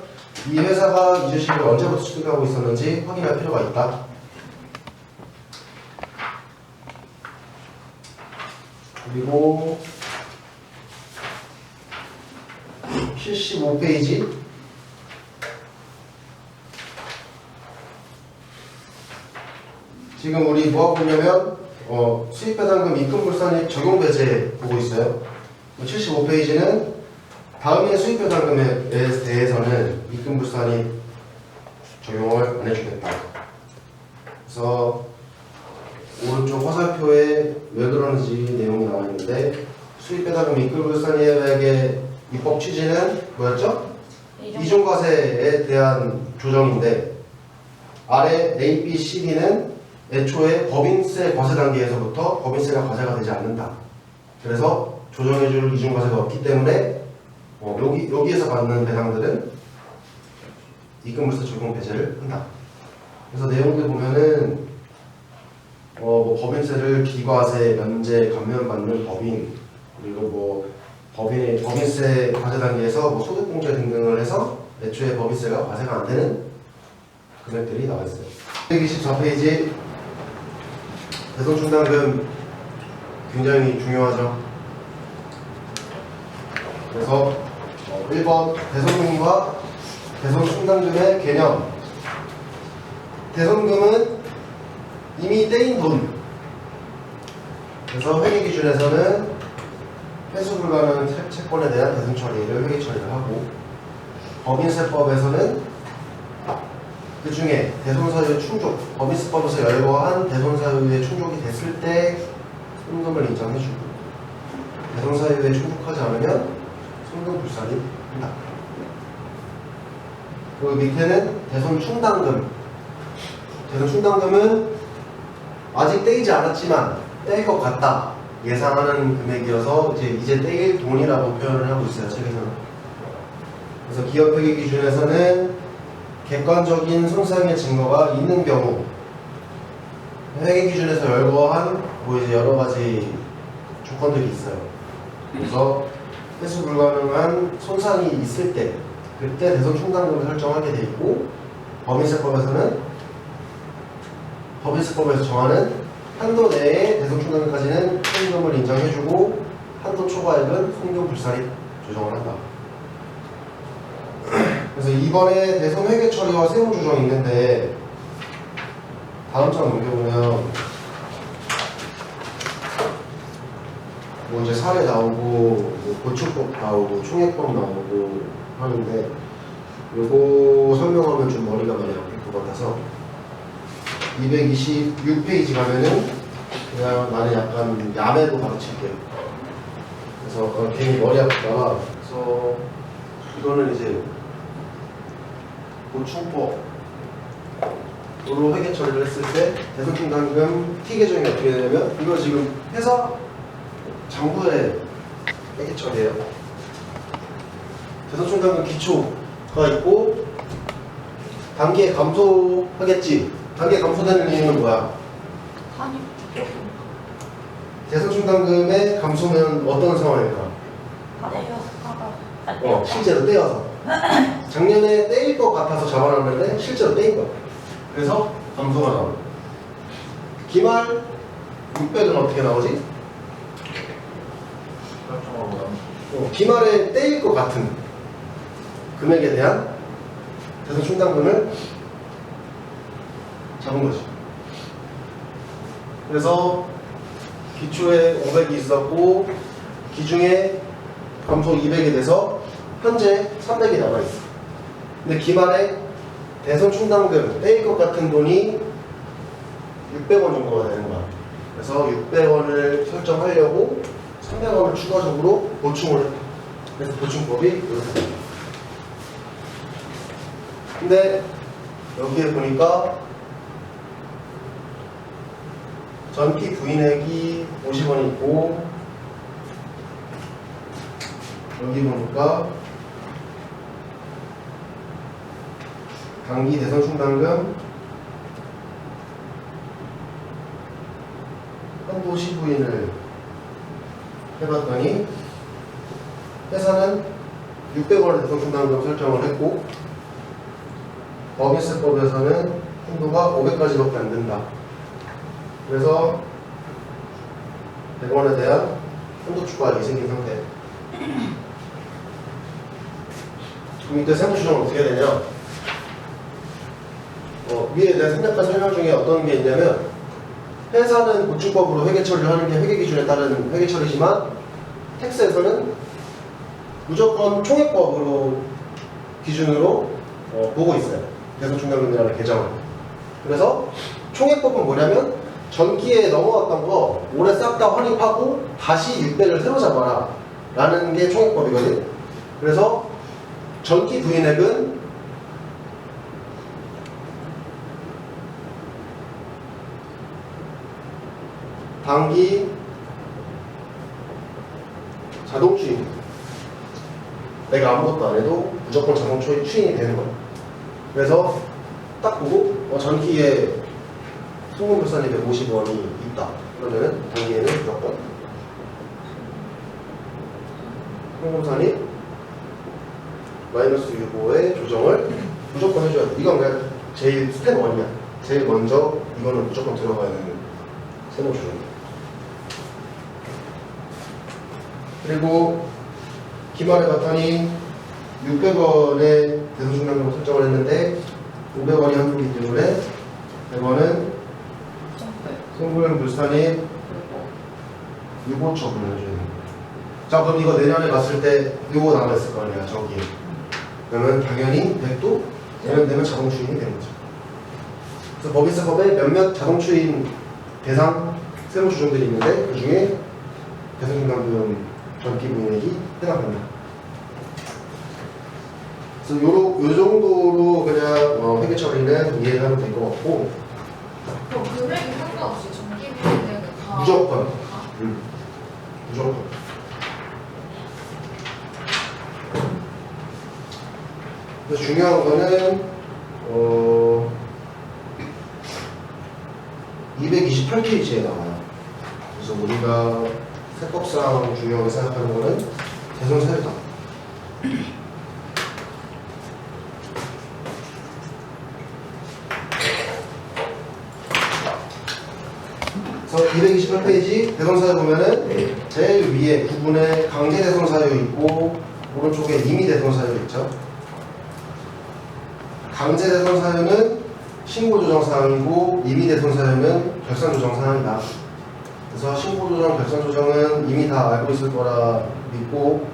이 회사가 이 주식을 언제부터 취득하고 있었는지 확인할 필요가 있다. 그리고 75페이지 지금 우리 뭐 하고 있냐면 수입배당금 입금불산입 적용배제 보고 있어요. 75페이지는 다음의 수입배당금에 대해서는 입금불산입 적용을 안 해주겠다. 그래서 오른쪽 화살표에 왜 그러는지 내용이 나와 있는데 수입배당금 입금불산입액의 입법 취지는 뭐였죠? 이중과세에 대한 조정인데 아래 A, B, C, D는 애초에 법인세 과세 단계에서부터 법인세가 과세가 되지 않는다. 그래서 조정해줄 이중과세가 없기 때문에 여기에서 받는 배당들은 입금불세 적용 배제를 한다. 그래서 내용들 보면은 뭐 법인세를 비과세, 면제, 감면받는 법인 그리고 뭐 법인세 과세 단계에서 뭐 소득공제 등등을 해서 애초에 법인세가 과세가 안 되는 금액들이 나와 있어요. 124페이지 대손충당금 굉장히 중요하죠. 그래서 1번 대손금과 대손충당금의 개념. 대손금은 이미 떼인 돈. 그래서 회계 기준에서는 회수 불가능 채권에 대한 대손 처리를 회계 처리를 하고 법인세법에서는 그 중에 대손사유의 충족, 법인세법에서 열거한 대손사유의 충족이 됐을 때 손금을 인정해주고 대손사유에 충족하지 않으면 손금 불산입 한다. 그리고 밑에는 대손충당금. 대손충당금은 아직 떼이지 않았지만 떼일 것 같다 예상하는 금액이어서 이제 떼일 돈이라고 표현을 하고 있어요, 책에서는. 그래서 기업회계 기준에서는 객관적인 손상의 증거가 있는 경우 회계 기준에서 열거한 뭐 이제 여러 가지 조건들이 있어요. 그래서 회수 불가능한 손상이 있을 때 그때 대손충당금을 설정하게 돼 있고 법인세법에서 정하는 한도 내에 대손충당금까지는 손금을 인정해주고 한도 초과액은 손금 불산입 조정을 한다. 그래서 이번에 대손 회계 처리와 세무 조정이 있는데 다음 장 넘겨보면 뭐 이제 사례 나오고 뭐 고충법 나오고 총액법 나오고 하는데 요거 설명하면 좀 머리가 많이 아플 것 같아서 226페이지 가면은 그냥 나는 약간 야매로 가르칠게요. 그래서 괜히 머리 아프다가 그래서 이거는 이제 고충법으로 회계 처리를 했을 때 대손충당금 T 계정이 어떻게 되냐면 이거 지금 회사 장부에 회계 처리예요. 대손충당금 기초가 있고 단계 감소하겠지. 단계 감소되는 이유는 뭐야? 대손충당금의 감소는 어떤 상황일까? 실제로 떼어서. 작년에 떼일 것 같아서 잡아놨는데 실제로 떼인 거야. 그래서 감소가 나오는 거야. 기말 600은 어떻게 나오지? 기말에 떼일 것 같은 금액에 대한 대손 충당금을 잡은 거지. 그래서 기초에 500이 있었고 기중에 감소 200이 돼서 현재 300이 남아있어. 근데 기말에 대손 충당금 떼일 것 같은 돈이 600원 정도가 되는 거야. 그래서 600원을 설정하려고 300원을 추가적으로 보충을 했다. 그래서 보충법이 이렇게 됩니다. 근데 여기에 보니까 전기 부인액이 50원이 있고 여기 보니까 단기 대손 충당금 한도 시부인을 해봤더니 회사는 600원의 대손 충당금 설정을 했고 법인세법에서는 한도가 500까지밖에 안 된다. 그래서 100원에 대한 한도 추가액이 생긴 상태. 그럼 이때 세무 추정은 어떻게 되냐? 위에 내가 생략한 설명 중에 어떤 게 있냐면 회사는 보충법으로 회계 처리를 하는 게 회계 기준에 따른 회계 처리지만 텍스에서는 무조건 총액법으로 기준으로 보고 있어요. 대손 충당금이라는 개정을. 그래서 총액법은 뭐냐면 전기에 넘어왔던 거 올해 싹 다 환입하고 다시 600을 새로 잡아라 라는 게 총액법이거든. 그래서 전기 부인액은 단기 자동 추인, 내가 아무것도 안 해도 무조건 자동 추인이 되는 거야. 그래서 딱 보고 전기에 송금불산이 150원이 있다. 그러면은 단기에는 무조건 송금산이 마이너스 유보의 조정을 무조건 해줘야 돼. 이건 그냥 제일 스텝 1이야. 제일 먼저 이거는 무조건 들어가야 되는 세무 조정이야. 그리고 기말에 봤더니 600원의 대손 충당금을 설정을 했는데 500원이 한도이기 때문에 100원은 송금불산이 유보 처분을 해줘야 됩니다. 자, 그럼 이거 내년에 갔을 때 요거 남아있을 거 아니야, 저기에. 그러면 당연히 100도 내년 되면 자동 추인이 되는 거죠. 그래서 법인세법에 몇몇 자동 추인 대상 세무 조정들이 있는데 그 중에 대손 충당금 전기 부인액이 해당됩니다. 그래서 요 정도로 그냥 회계 처리는 이해하면 될 것 같고. 그럼 금액이 상관없이 전기 부인액은 다 무조건. 다? 무조건. 근데 중요한 거는 228페이지에 나와요. 그래서 우리가 세법상 중요하게 생각하는 거는 대손 사유다. 그래서 228페이지 대손 사유 보면은 제일 위에 부분에 강제 대손 사유 있고 오른쪽에 임의 대손 사유 있죠. 강제 대손 사유는 신고 조정 사항이고 임의 대손 사유는 결산 조정 사항이다. 그래서 신고 조정, 결산 조정은 이미 다 알고 있을 거라 믿고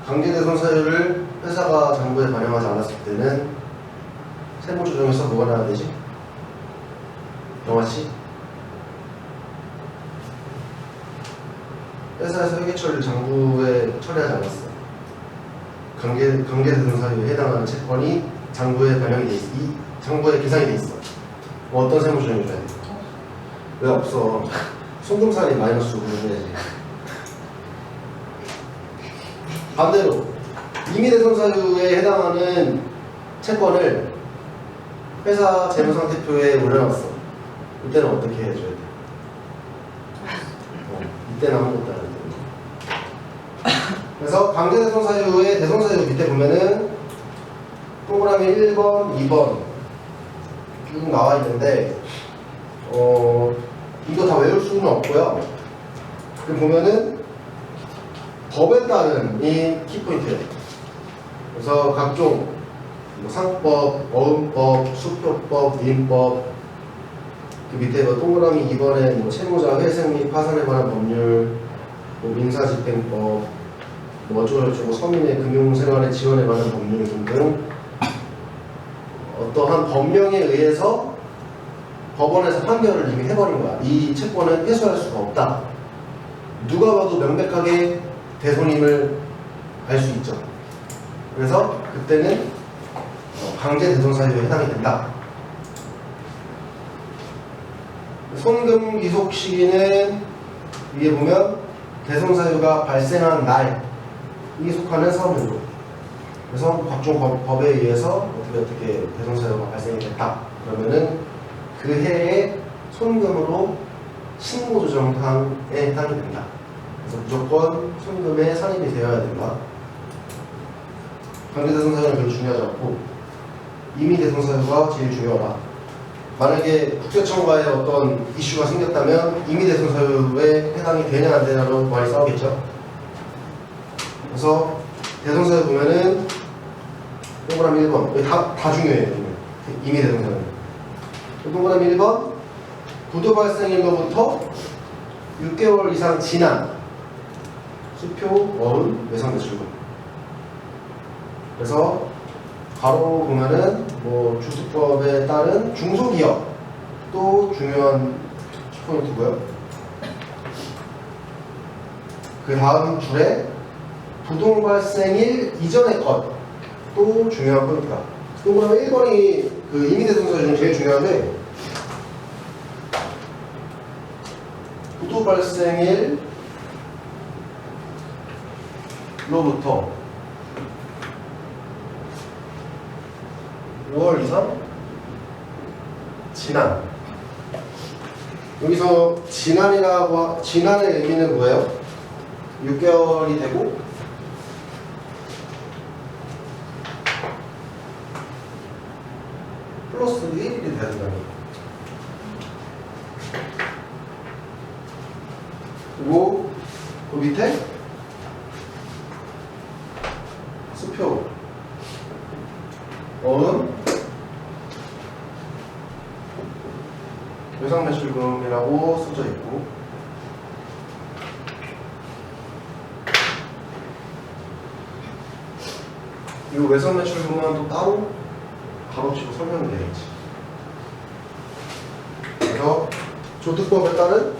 강제 대손 사유를 회사가 정부에 반영하지 않았을 때는 세무 조정에서 뭐가 나와야 되지? 영화 씨? 회사에서 회계 처리를 장부에 처리하지 않았어. 강제 대손 사유에 해당하는 채권이 장부에 반영이 돼 있어. 이 장부에 계산이 돼 있어. 뭐 어떤 세무 조정이 줘야 돼? 왜 없어? 송금산이 마이너스 5를 해야지. 반대로 임의 대손 사유에 해당하는 채권을 회사 재무상태표에 올려놨어. 이때는 어떻게 해줘야 돼? 이때는 아무것도 안 해. 그래서 강제 대손사유의 대손사유 밑에 보면은 동그라미 1번, 2번 쭉 나와 있는데 이거 다 외울 수는 없고요. 그 보면은 법에 따른 이 키포인트예요. 그래서 각종 뭐 상법, 어음법, 수표법, 민법 그 밑에 뭐 동그라미 2번에 뭐 채무자 회생 및 파산에 관한 법률, 뭐 민사집행법, 뭐 어쩌고저쩌고 서민의 금융생활에 지원에 관한 법률 등등 어떠한 법령에 의해서 법원에서 판결을 이미 해버린 거야. 이 채권은 회수할 수가 없다. 누가 봐도 명백하게 대손임을 알 수 있죠. 그래서 그때는 강제 대손 사유에 해당이 된다. 손금 기속 시기는 위에 보면 대손 사유가 발생한 날이 속하는 사업연도. 그래서 각종 법에 의해서 어떻게 대손 사유가 발생이 됐다. 그러면은 그 해에 손금으로 신고조정상에 해당이 된다. 그래서 무조건 손금에 산입이 되어야 된다. 강제대손사유는 별로 중요하지 않고 임의대손사유가 제일 중요하다. 만약에 국세청과의 어떤 이슈가 생겼다면 임의대손사유에 해당이 되냐 안 되냐로 많이 싸우겠죠. 그래서 대손사유 보면은 동그라미 1번 여기 다 중요해요. 임의대손사유는 동그라미 1번 부도 발생일로부터 6개월 이상 지난 수표, 어음, 외상대출금. 그래서 가로 보면은 뭐 주택법에 따른 중소기업도 중요한 포인트고요. 그 다음 줄에 부동 발생일 이전의 것도 중요한 포인트다. 동그라미 1번이 그 임의대손사유 중에 제일 중요한데 부도 발생일 로부터 5월 이상 지난. 여기서 지난의 의미는 뭐예요? 6개월이 되고 플러스 1일이 돼야 된다는 거예요. 그리고 그 밑에 수표, 어음, 외상매출금이라고 써져 있고 이 외상매출금은 또 따로 가로치고 설명이 되겠지. 그래서 조특법에 따른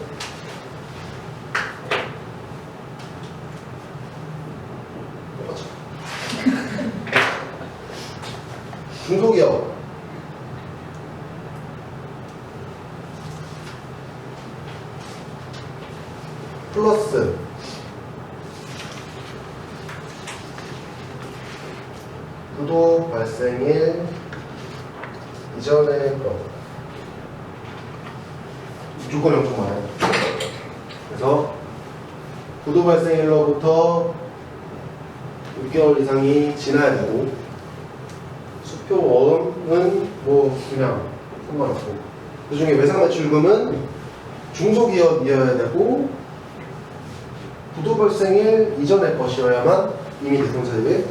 똑같이 중소기업 플러스 부도 발생일 이전의 것 조건이 엄청 많아요. 그래서 부도 발생일로부터 6개월 이상이 지나야 되고 수표 어음은 뭐 그냥 상관없고 그 중에 외상매출금은 중소기업이어야 되고 부도 발생일 이전의 것이어야만 임의대손사유에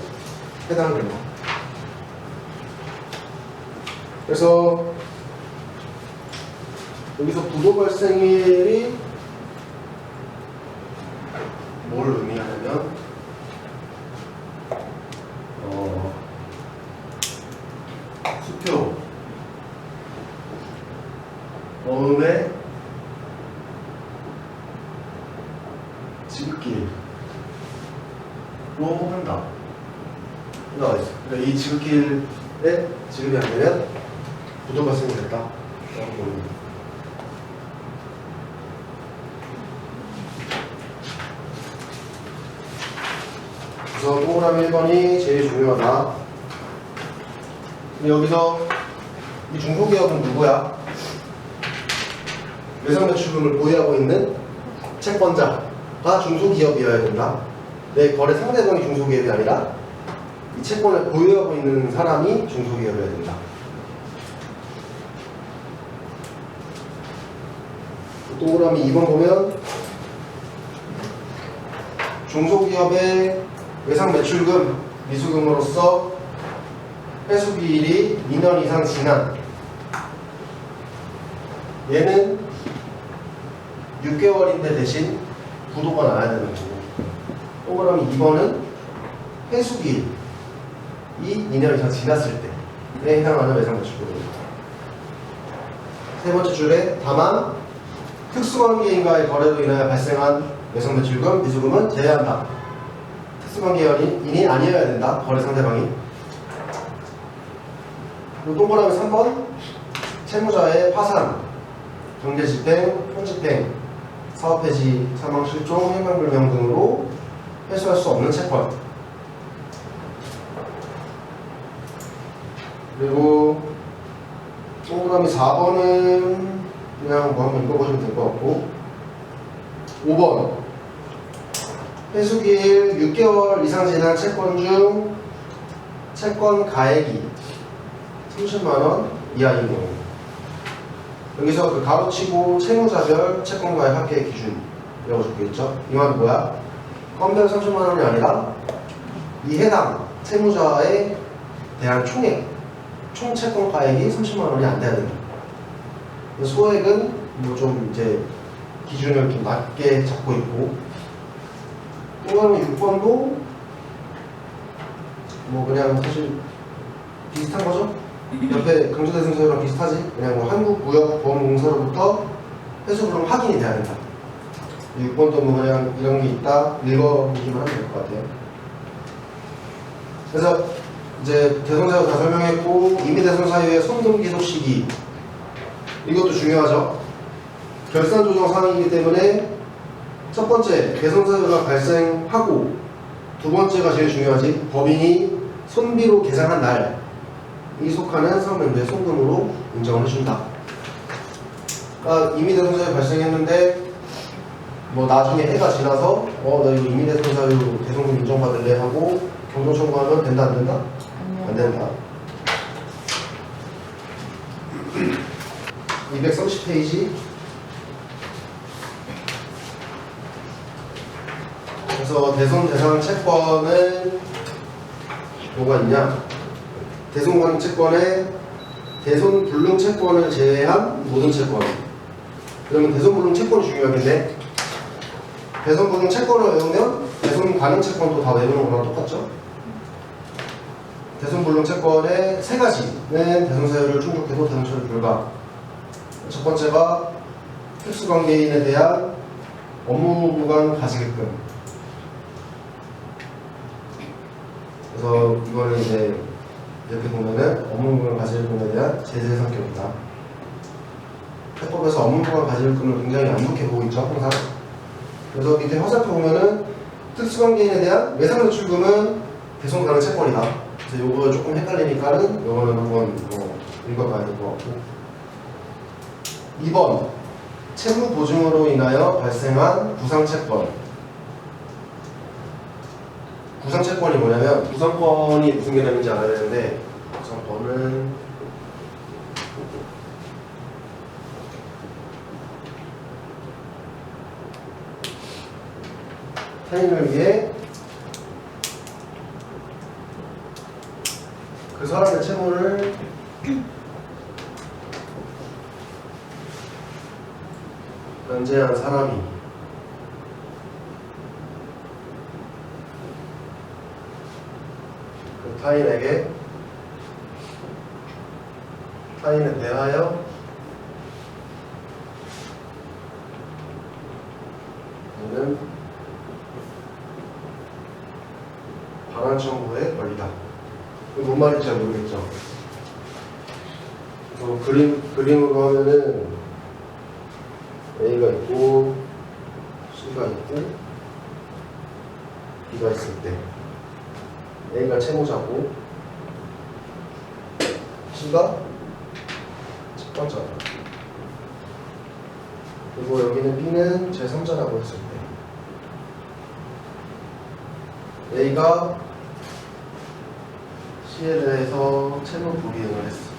해당이 됩니다. 그래서 여기서 부도 발생일이 뭘 의미하냐면 수표 어음의 지급기로 한다. 나와 있어. 그러니까 이 지급기에 지급이 안 되면 부도 발생이 됐다. 라고 봅니다. 그래서 동그라미 1번이 제일 중요하다. 여기서 이 중소기업은 누구야? 외상매출금을 보유하고 있는 채권자가 중소기업이어야 된다. 내 거래 상대방이 중소기업이 아니라 이 채권을 보유하고 있는 사람이 중소기업이어야 된다. 동그라미 2번 보면 중소기업의 외상 매출금, 미수금으로서 회수기일이 2년 이상 지난 얘는 6개월인데 대신 부도가 나야 되는 거고 동그라미 2번은 회수기일이 2년 이상 지났을 때에 해당하는 외상 매출금입니다. 세 번째 줄에 다만 특수관계인과의 거래로 인하여 발생한 외상 매출금, 미수금은 제외한다. 특수관계인이 아니어야 된다. 거래 상대방이. 그리고 동그라미 3번 채무자의 파산, 경제집행, 편집행, 사업폐지, 사망, 실종, 행방불명 등으로 회수할 수 없는 채권. 그리고 동그라미 4번은 그냥 뭐 한번 읽어보시면 될 것 같고 5번 회수기일 6개월 이상 지난 채권 중 채권 가액이 30만원 이하인 경우 여기서 그 가로치고 채무자별 채권 가액 합계 기준이라고 적혀있죠. 이 말은 뭐야? 건별 30만원이 아니라 이 해당 채무자에 대한 총액 총 채권 가액이 30만원이 안 돼야 된다. 소액은 뭐 좀 이제 기준을 좀 낮게 잡고 있고 동그라미 6번도 뭐 그냥 사실 비슷한 거죠? 옆에 강조대상서랑 비슷하지? 그냥 뭐 한국무역보험공사로부터 회수불능 확인이 돼야 된다. 6번도 뭐 그냥 이런 게 있다 읽어보기만 하면 될 것 같아요. 그래서 이제 대손사유 다 설명했고 임의대손 사유의 손금 기소 시기 이것도 중요하죠. 결산 조정 사항이기 때문에 첫 번째 대손 사유가 발생하고 두 번째가 제일 중요하지. 법인이 손비로 계산한 날이 속하는 사업연도의 손금으로 인정을 해준다. 그러니까 임의대손 사유 발생했는데 뭐 나중에 해가 지나서 나 이거 임의대손 사유 대손금 인정받을래 하고 경종 청구하면 된다 안 된다? 안 된다. 230페이지. 그래서 대손 대상 채권은 뭐가 있냐? 대손 채권에 대손 불능 채권을 제외한 모든 채권. 그러면 대손 불능 채권이 중요하겠네. 대손 불능 채권을 외우면 대손 가능 채권도 다 외우는 거랑 똑같죠? 대손 불능 채권의 세 가지는 대손 사유를 충족해도 대손 처리 불가. 첫 번째가 특수관계인에 대한 업무 부관 가지게끔. 그래서 이거는 이제 이렇게 보면은 업무 부관 가지게끔에 대한 제재 성격이다. 해법에서 업무 부관 가지게끔을 굉장히 안 좋게 보고 있죠, 항상. 그래서 밑에 화살표 보면은 특수관계인에 대한 외상노출금은 대손 가능 채권이다. 그래서 요거 조금 헷갈리니까는 요거는 한번 읽어봐야 될 것 같고. 2번 채무 보증으로 인하여 발생한 구상채권. 구상채권이 뭐냐면 구상권이 무슨 개념인지 알아야 되는데 구상권은 타인을 위해 그 사람의 채무를 변제한 사람이 그 타인에 대하여 는 반환 청구의 권리다. 이거 뭔 말인지 잘 모르겠죠. 그림으로 하면은 A가 있고 C가 있고 B가 있을 때 A가 채무자고 C가 채권자다. 그리고 여기는 B는 제3자라고 했을 때 A가 C에 대해서 채무 불이행을 했어.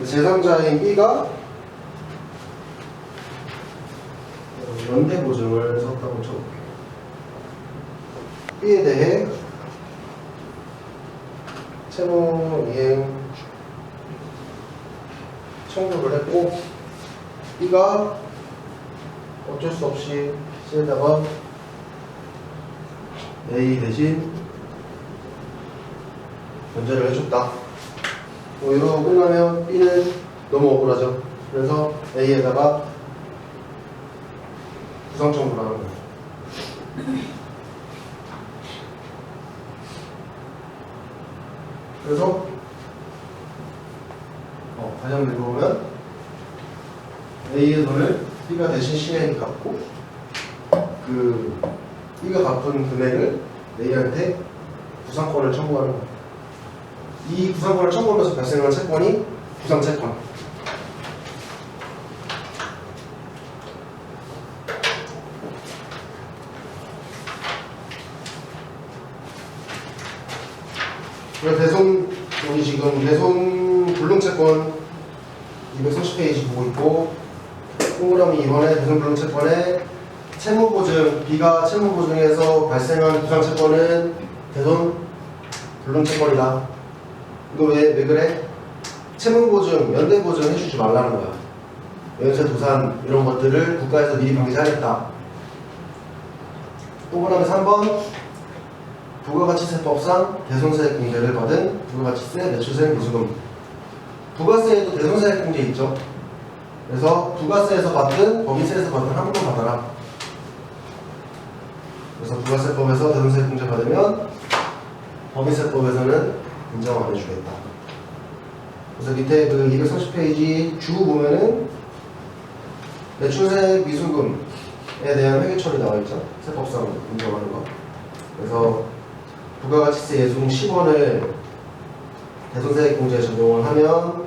제3자인 B가 연대 보증을 썼다고 쳐볼게요. B에 대해 채무 이행 청구를 했고 B가 어쩔 수 없이 C에다가 A 대신 변제를 해줬다. 뭐 이러고 끝나면 B는 너무 억울하죠. 그래서 A에다가 구상 청구를 하는 거예요. 그래서 다시 한번 읽어보면 A의 돈을 B가 대신 C에게 갚고 그 B가 갚은 금액을 A한테 구상권을 청구하는 거예요. 이 구상권을 청구하면서 발생한 채권이 구상채권. 여기 지금 대손 불능채권 230페이지 보고 있고, 동그라미 2번에 대손 불능채권에 채무보증, B가 채무보증에서 발생한 구상채권은 대손 불능채권이다. 이거 왜 그래? 채무보증, 연대보증 해주지 말라는 거야. 연쇄 도산 이런 것들을 국가에서 미리 방지하겠다. 동그라미 3번 부가가치세법상 대손세액 공제를 받은 부가가치세, 매출세, 미수금. 부가세에도 대손세액 공제 있죠. 그래서 부가세에서 받든 법인세에서 받든 한 번만 받아라. 그래서 부가세법에서 대손세액 공제 받으면 법인세법에서는 인정 안 해주겠다. 그래서 밑에 그 230페이지 주 보면은 매출세 미수금에 대한 회계 처리 나와 있죠. 세법상 인정하는 거. 그래서 부가가치세 예수금 10원을 대손세액 공제에 적용을 하면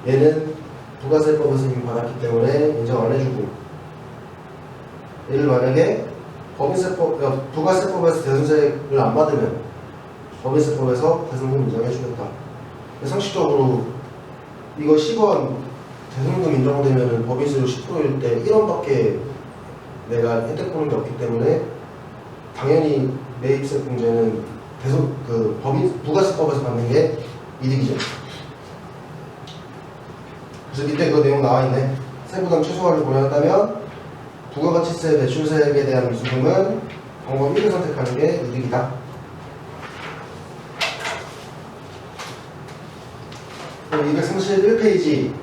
얘는 부가세법에서 이미 받았기 때문에 인정 안 해주고, 얘를 만약에 부가세법에서 대손세액을 안 받으면 법인세법에서 대손금 인정해주겠다. 상식적으로 이거 10원 대손금 인정되면 법인세율 10%일 때 1원밖에 내가 혜택 보는 게 없기 때문에 당연히 매입세 공제는 부가세법에서 받는 게 이득이죠. 그래서 밑에 그 내용 나와 있네. 세부담 최소화를 고려한다면 부가가치세 매출세액에 대한 미수금은 방법 1을 선택하는 게 이득이다. 231페이지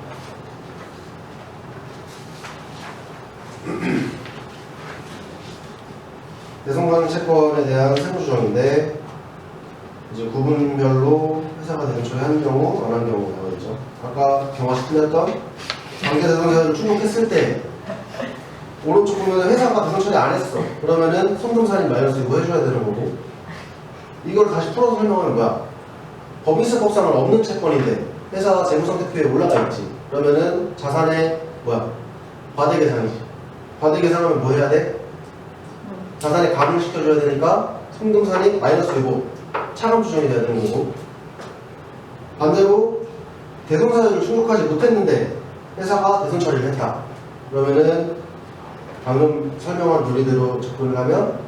대손가능 채권에 대한 세부조정인데, 이제 구분별로 회사가 대손처리 한 경우, 안 한 경우 나와 있죠. 아까 경화시 틀렸던 관계대손자를 충족했을 때 오른쪽 보면 회사가 대손처리 안 했어. 그러면은 손동산이 마이너스 이거 해줘야 되는 거고, 이걸 다시 풀어서 설명하는 거야. 법인세법상은 없는 채권인데 회사가 재무상태표에 올라가 있지. 그러면은 자산의 과대계상이지. 과대계상하면 뭐 해야 돼? 자산에 감을 시켜줘야 되니까 손동산이 마이너스 되고 차감 조정이 돼야 되는 거고, 반대로 대손사유를 충족하지 못했는데 회사가 대손 처리를 했다. 그러면은 방금 설명한 논리대로 접근을 하면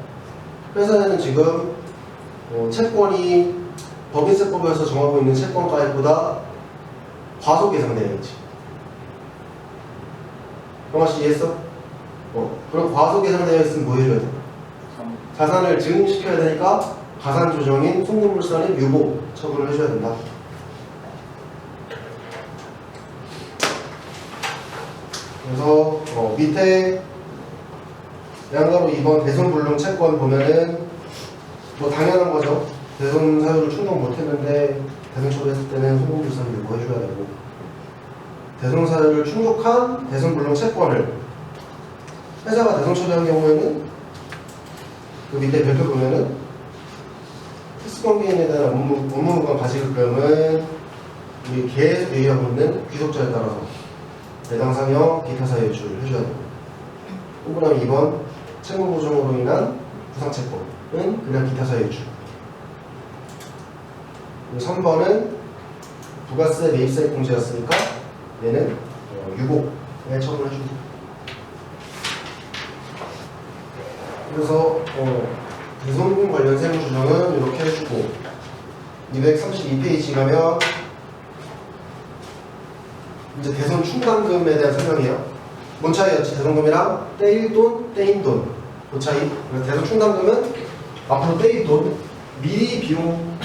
회사에는 지금 채권이 법인세법에서 정하고 있는 채권가액보다 과속 예상되어 있지. 영화씨 이해했어? 그럼 과속 예상되어 있으면 뭐 해줘야 돼? 자산을 증식시켜야 되니까 가산 조정인 송금물산의 유보 처분을 해줘야 된다. 그래서 밑에 양가로 2번 대손불능 채권 보면은 뭐 당연한 거죠. 대손 사유를 충족 못했는데 대손 처리했을 때는 송금물산을 유보해줘야 되고, 대손 사유를 충족한 대손불능 채권을 회사가 대손 처리한 경우에는 그 밑에 별표 보면은 특수관계인에 대한 업무구간 가시급금은 우리 계속 얘기하고 있는 귀속자에 따라서 배당 상여 기타 사유 유출을 해줘야 되고, 동그라미 2번 채무 보정으로 인한 부상채권은 그냥 기타 사유주. 3번은 부가세 매입세 공제였으니까 얘는 유곡에 처분을 해주고. 그래서 대손금 관련 세무조정은 이렇게 해주고 232페이지 가면 이제 대손 충당금에 대한 설명이에요. 뭔 차이였지? 대손금이랑 떼일 돈, 떼인 돈. 그 차이. 그래서 대손 충당금은 앞으로 떼일 돈, 미리 비용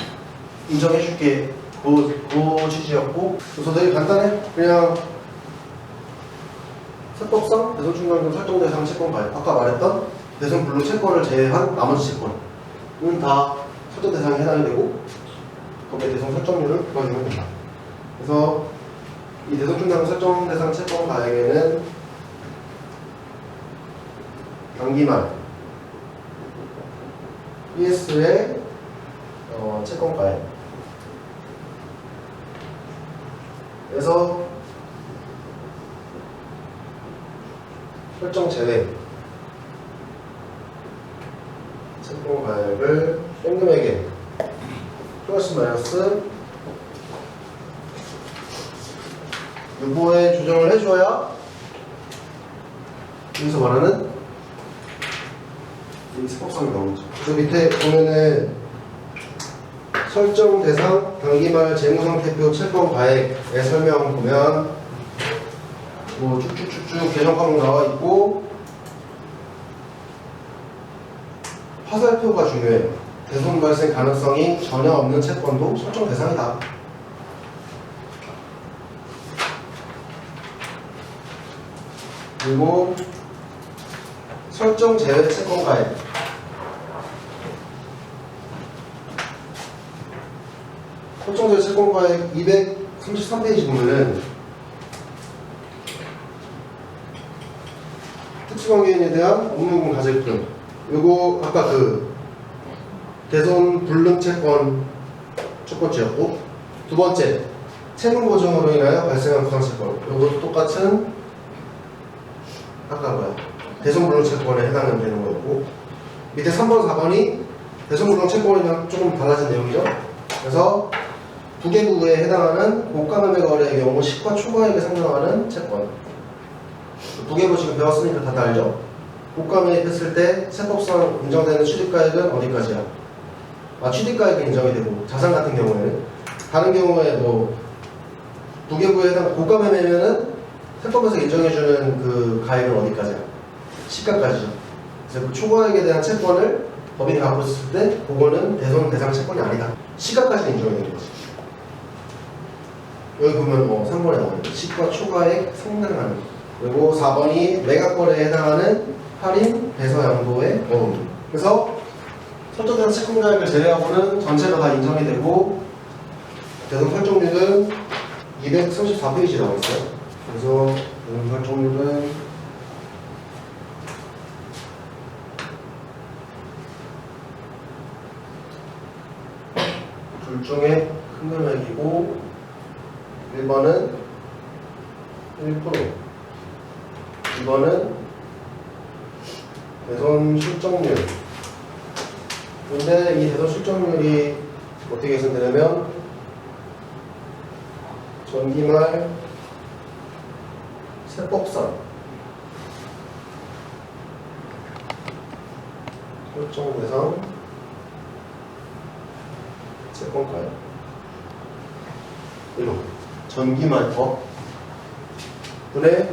인정해줄게. 그 취지였고. 그래서 되게 간단해. 그냥 세법상 대손 충당금 설정 대상 채권 가입. 아까 말했던 대손 불능 채권을 제외한 나머지 채권은 다 설정 대상에 해당이 되고 거기에 대손 설정률을 부과해주면 된다. 그래서 이 대손 충당금 설정 대상 채권 가액에는 단기말 ES의 채권 가액 에서 설정 제외 채권 가액을 땡금액에 플러스 마이너스 유보에 조정을 해줘야 여기서 말하는 이 세법상이 나오죠. 그 밑에 보면은 설정 대상 단기말 재무상태표 채권 가액의 설명 보면 뭐 쭉쭉쭉쭉 계정 과목 나와 있고 화살표가 중요해요. 대손 발생 가능성이 전혀 없는 채권도 설정 대상이다. 그리고 설정 제외 채권 가액 설정 제외 채권 가액 233페이지 보면은 특수관계인에 대한 업무금 가액금 요거 아까 그 대손 불능 채권 첫 번째였고 두 번째 채무 보증으로 인하여 발생한 부상채권 요것도 똑같은 아까 뭐야 대손 불능 채권에 해당은 되는 거였고 밑에 3번 4번이 대손 불능 채권이랑 조금 달라진 내용이죠. 그래서 부계부에 해당하는 고가매매 거래의 경우 시가 초과액에 상당하는 채권. 부계부 지금 배웠으니까 다들 알죠? 고가 매입했을 때 세법상 인정되는 취득가액은 어디까지야? 취득가액이 인정이 되고 자산 같은 경우에는 다른 경우에 뭐 부계부에 해당 고가 매매면은 세법에서 인정해주는 그 가액은 어디까지야? 시가까지죠. 그래서 그 초과액에 대한 채권을 법인이 갖고 있을 때 그거는 대손 대상 채권이 아니다. 시가까지 인정이 되는 거지. 여기 보면 3번에 나오는 시가 초과액 상당하는. 그리고 4번이 매각거래에 해당하는 할인 배서 양도의 어음. 그래서 설정된 채권 가액을 제외하고는 전체가 다 인정이 되고 대손 설정률은 234페이지에 나와 있어요. 그래서 대손 설정률은 둘 중에 큰 금액이고 1번은 1%, 2번은 대손 실적률. 근데 이 대손 실적률이 어떻게 계산되냐면 전기말 세법상 설정 대상 채권가액 이거 전기말법 분의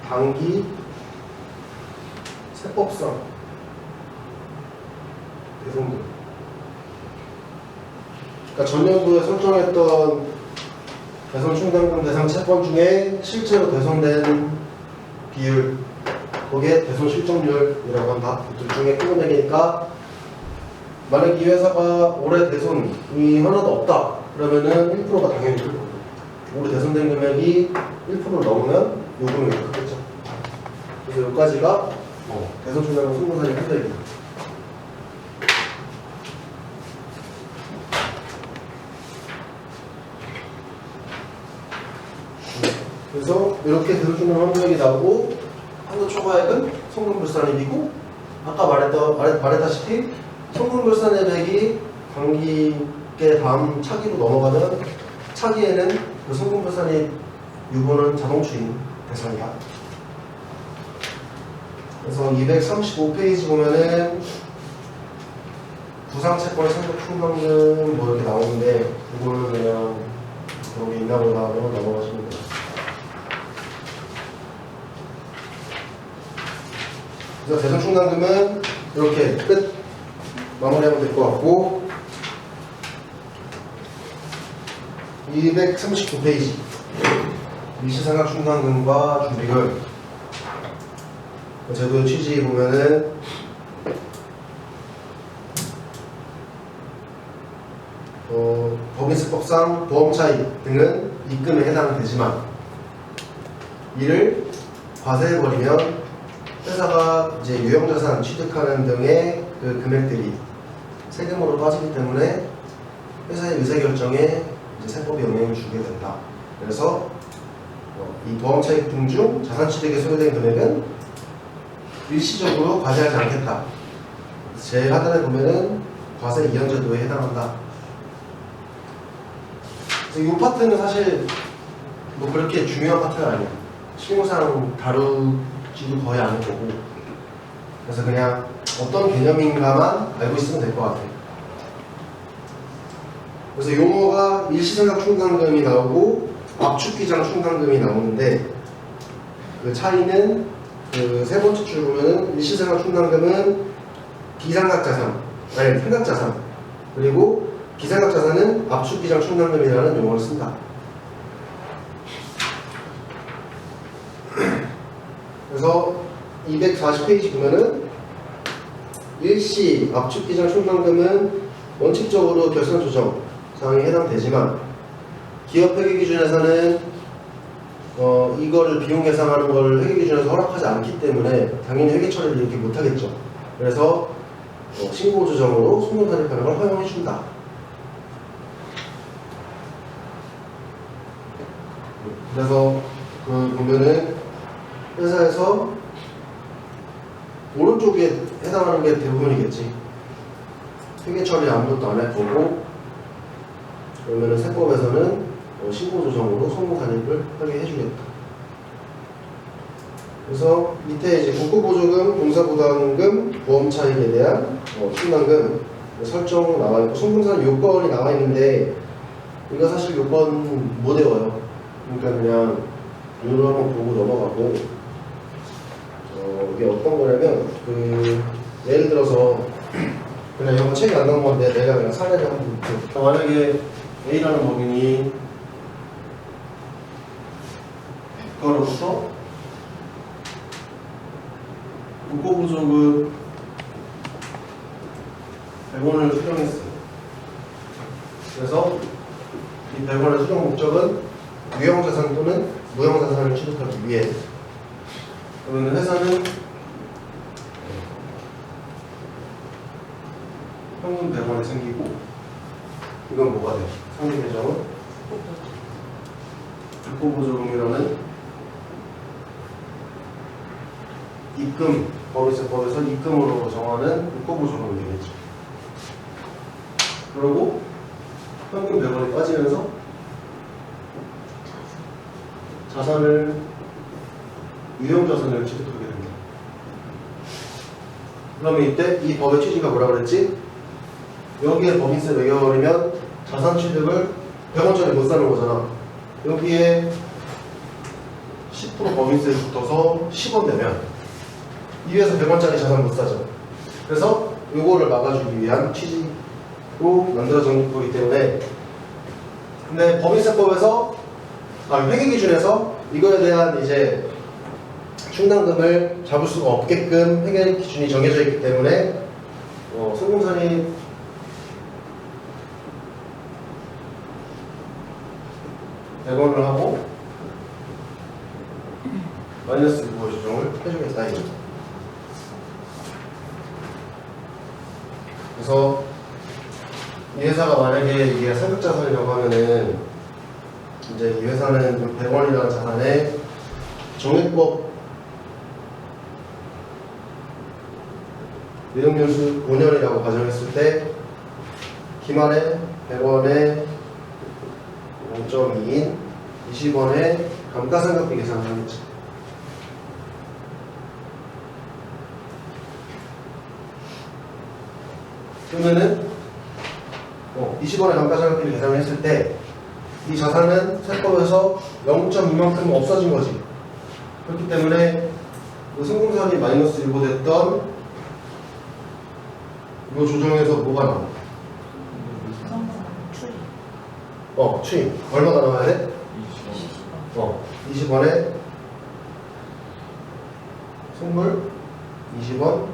단기 세법상 대손금. 그러니까 전년도에 설정했던 대손 충당금 대상 채권 중에 실제로 대손된 비율, 거기에 대손 실적률이라고 한다. 둘 중에 큰 금액이니까 만약 이 회사가 올해 대손이 하나도 없다 그러면은 1%가 당연히 들 거고 올해 대손된 금액이 1%를 넘으면 요 금액이 크겠죠. 그래서 여기까지가 대손 충당금 승부사의 큰얘기입니다. 그래서 이렇게 대손 충당금 한 금액이 나오고 총과액은 송금불산입이고 아까 말했다시피 송금불산액이 관계계 다음 차기로 넘어가는 차기에는 그 송금불산액 유보는 자동 추인 대상이다. 그래서 235페이지 보면은 부상채권 상속 충당금 뭐 이렇게 나오는데 그거는 그냥 여기 있나 보다 하고 넘어가시면 돼요. 그래서 대상 충당금은 이렇게 끝 마무리하면 될 것 같고 239페이지 일시상각 충당금과 준비금 제도 취지 보면은 법인세법상 보험차익 등은 입금에 해당되지만 이를 과세해버리면 회사가 이제 유형자산 취득하는 등의 그 금액들이 세금으로 빠지기 때문에 회사의 의사결정에 이제 세법이 영향을 주게 된다. 그래서 이 보험차익 등 중 자산 취득에 소요된 금액은 일시적으로 과세하지 않겠다. 제일 하단에 보면은 과세 이연제도에 해당한다. 그래서 이 파트는 사실 뭐 그렇게 중요한 파트가 아니에요. 실무상 다루지도 거의 않을 거고. 그래서 그냥 어떤 개념인가만 알고 있으면 될 것 같아요. 그래서 용어가 일시생각 충당금이 나오고 압축기장 충당금이 나오는데 그 차이는 그 세 번째 줄 보면은 일시생각 충당금은 비상각 자산, 아니 생각 자산, 그리고 비상각 자산은 압축기장 충당금이라는 용어를 쓴다. 그래서 240페이지 보면은 일시 압축기장 충당금은 원칙적으로 결산 조정 사항에 해당되지만 기업 회계 기준에서는 이거를 비용 계상하는 걸 회계 기준에서 허락하지 않기 때문에 당연히 회계 처리를 이렇게 못하겠죠. 그래서 신고 조정으로 송금 단입하는 걸 허용해 준다. 그래서 그 보면은 회사에서 오른쪽에 해당하는 게 대부분이겠지. 회계 처리 아무것도 안 할 거고, 그러면은 세법에서는 신고 조정으로 송금 단입을 하게 해주겠다. 그래서 밑에 이제 국고보조금, 공사부담금, 보험차익에 대한 충당금 설정 나와 있고, 송금산 요건이 나와 있는데 이거 사실 요건 못 외워요. 그러니까 그냥 눈으로 한번 보고 넘어가고, 이게 어떤 거냐면 예를 들어서 그냥 이거 책이 안 나온 건데 내가 그냥 사례를 한번 볼게요. 만약에 A라는 법인이 국가로부터 국고보조금 100원을 수령했어요. 그래서 이 100원의 수령 목적은 유형자산 또는 무형자산을 취득하기 위해. 그러면 회사는 현금 100원이 생기고, 이건 뭐가 돼요? 상대 계정은 국고보조금이라는 입금, 법인세법에서 입금으로 정하는 국고보조금이 되겠죠. 그리고 현금 100원이 빠지면서 자산을, 유형자산을 취득하게 됩니다. 그러면 이때 이 법의 취지가 뭐라 그랬지? 여기에 법인세 매겨버리면 자산 취득을 100원짜리 못 사는 거잖아. 여기에 10% 법인세 붙어서 10원 내면 이 회사 100원짜리 자산 못 사죠. 그래서 이거를 막아주기 위한 취지로 만들어진 거기 때문에, 근데 법인세법에서 회계 기준에서 이거에 대한 이제 충당금을 잡을 수가 없게끔 회계 기준이 정해져 있기 때문에 송금산이 대본을 하고 마이너스 6% 조정을 해주겠다 이거죠. 그래서 이 회사가 만약에 이게 상급자산이라고 하면은 이제 이 회사는 100원이라는 자산에 정액법 내용연수 5년이라고 가정했을 때 기말에 100원에 0.2인 20원에 감가상각비 계산하는 거지. 그러면은 20원의 감가상각비를 계산을 했을 때 이 자산은 세법에서 0.2만큼 없어진 거지. 그렇기 때문에 그 승공산이 마이너스 1보 됐던 이 조정에서 뭐가 나와? 추리. 추임. 얼마가 나와야 돼? 20원. 20원에 선물 20원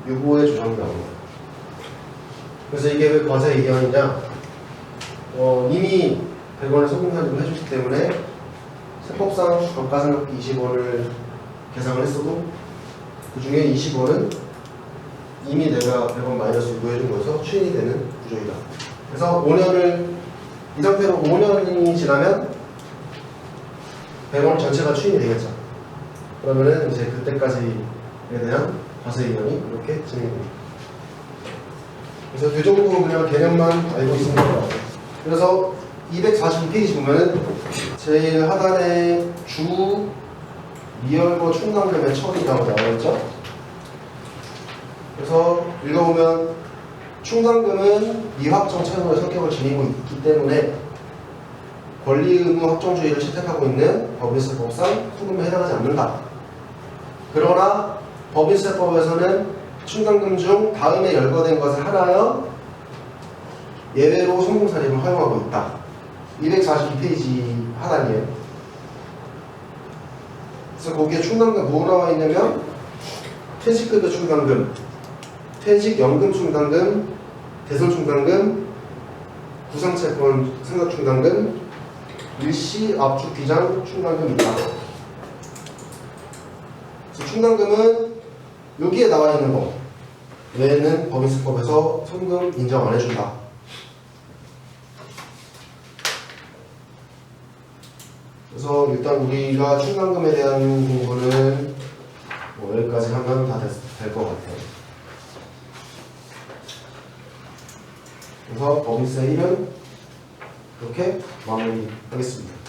유보의 조정이 나옵니다. 그래서 이게 왜 과세 이견이냐? 이미 100원의 소금사립을 해줬기 때문에 세법상 감가상각비 20원을 계산을 했어도 그 중에 20원은 이미 내가 100원 마이너스 유보해준 거여서 추인이 되는 구조이다. 그래서 5년을 이 상태로 5년이 지나면 100원 전체가 추인이 되겠죠. 그러면은 이제 그때까지에 대한 과세 이견이 이렇게 진행됩니다. 그래서 이 정도 그냥 개념만 알고 있으면 될 것 같아요. 그래서 242페이지 보면은 제일 하단에 주 미열거 충당금의 처리라고 나와있죠. 그래서 읽어보면 충당금은 미확정 채무의 성격을 지니고 있기 때문에 권리 의무 확정주의를 채택하고 있는 법인세법상 소금에 해당하지 않는다. 그러나 법인세법에서는 충당금 중 다음에 열거된 것을 하나여 예외로 성공사립을 허용하고 있다. 242페이지 하단이에요. 그래서 거기에 충당금 뭐 나와 있냐면 퇴직급여 충당금, 퇴직연금 충당금, 대손충당금, 구상채권 생각충당금, 일시 압축 비장 충당금이 있다. 그래서 충당금은 여기에 나와 있는 거 외에는 법인세법에서 성금 인정 안 해준다. 그래서 일단 우리가 충당금에 대한 공부는 여기까지 하면 다 될 것 같아요. 그래서 법인세 1은 이렇게 마무리하겠습니다.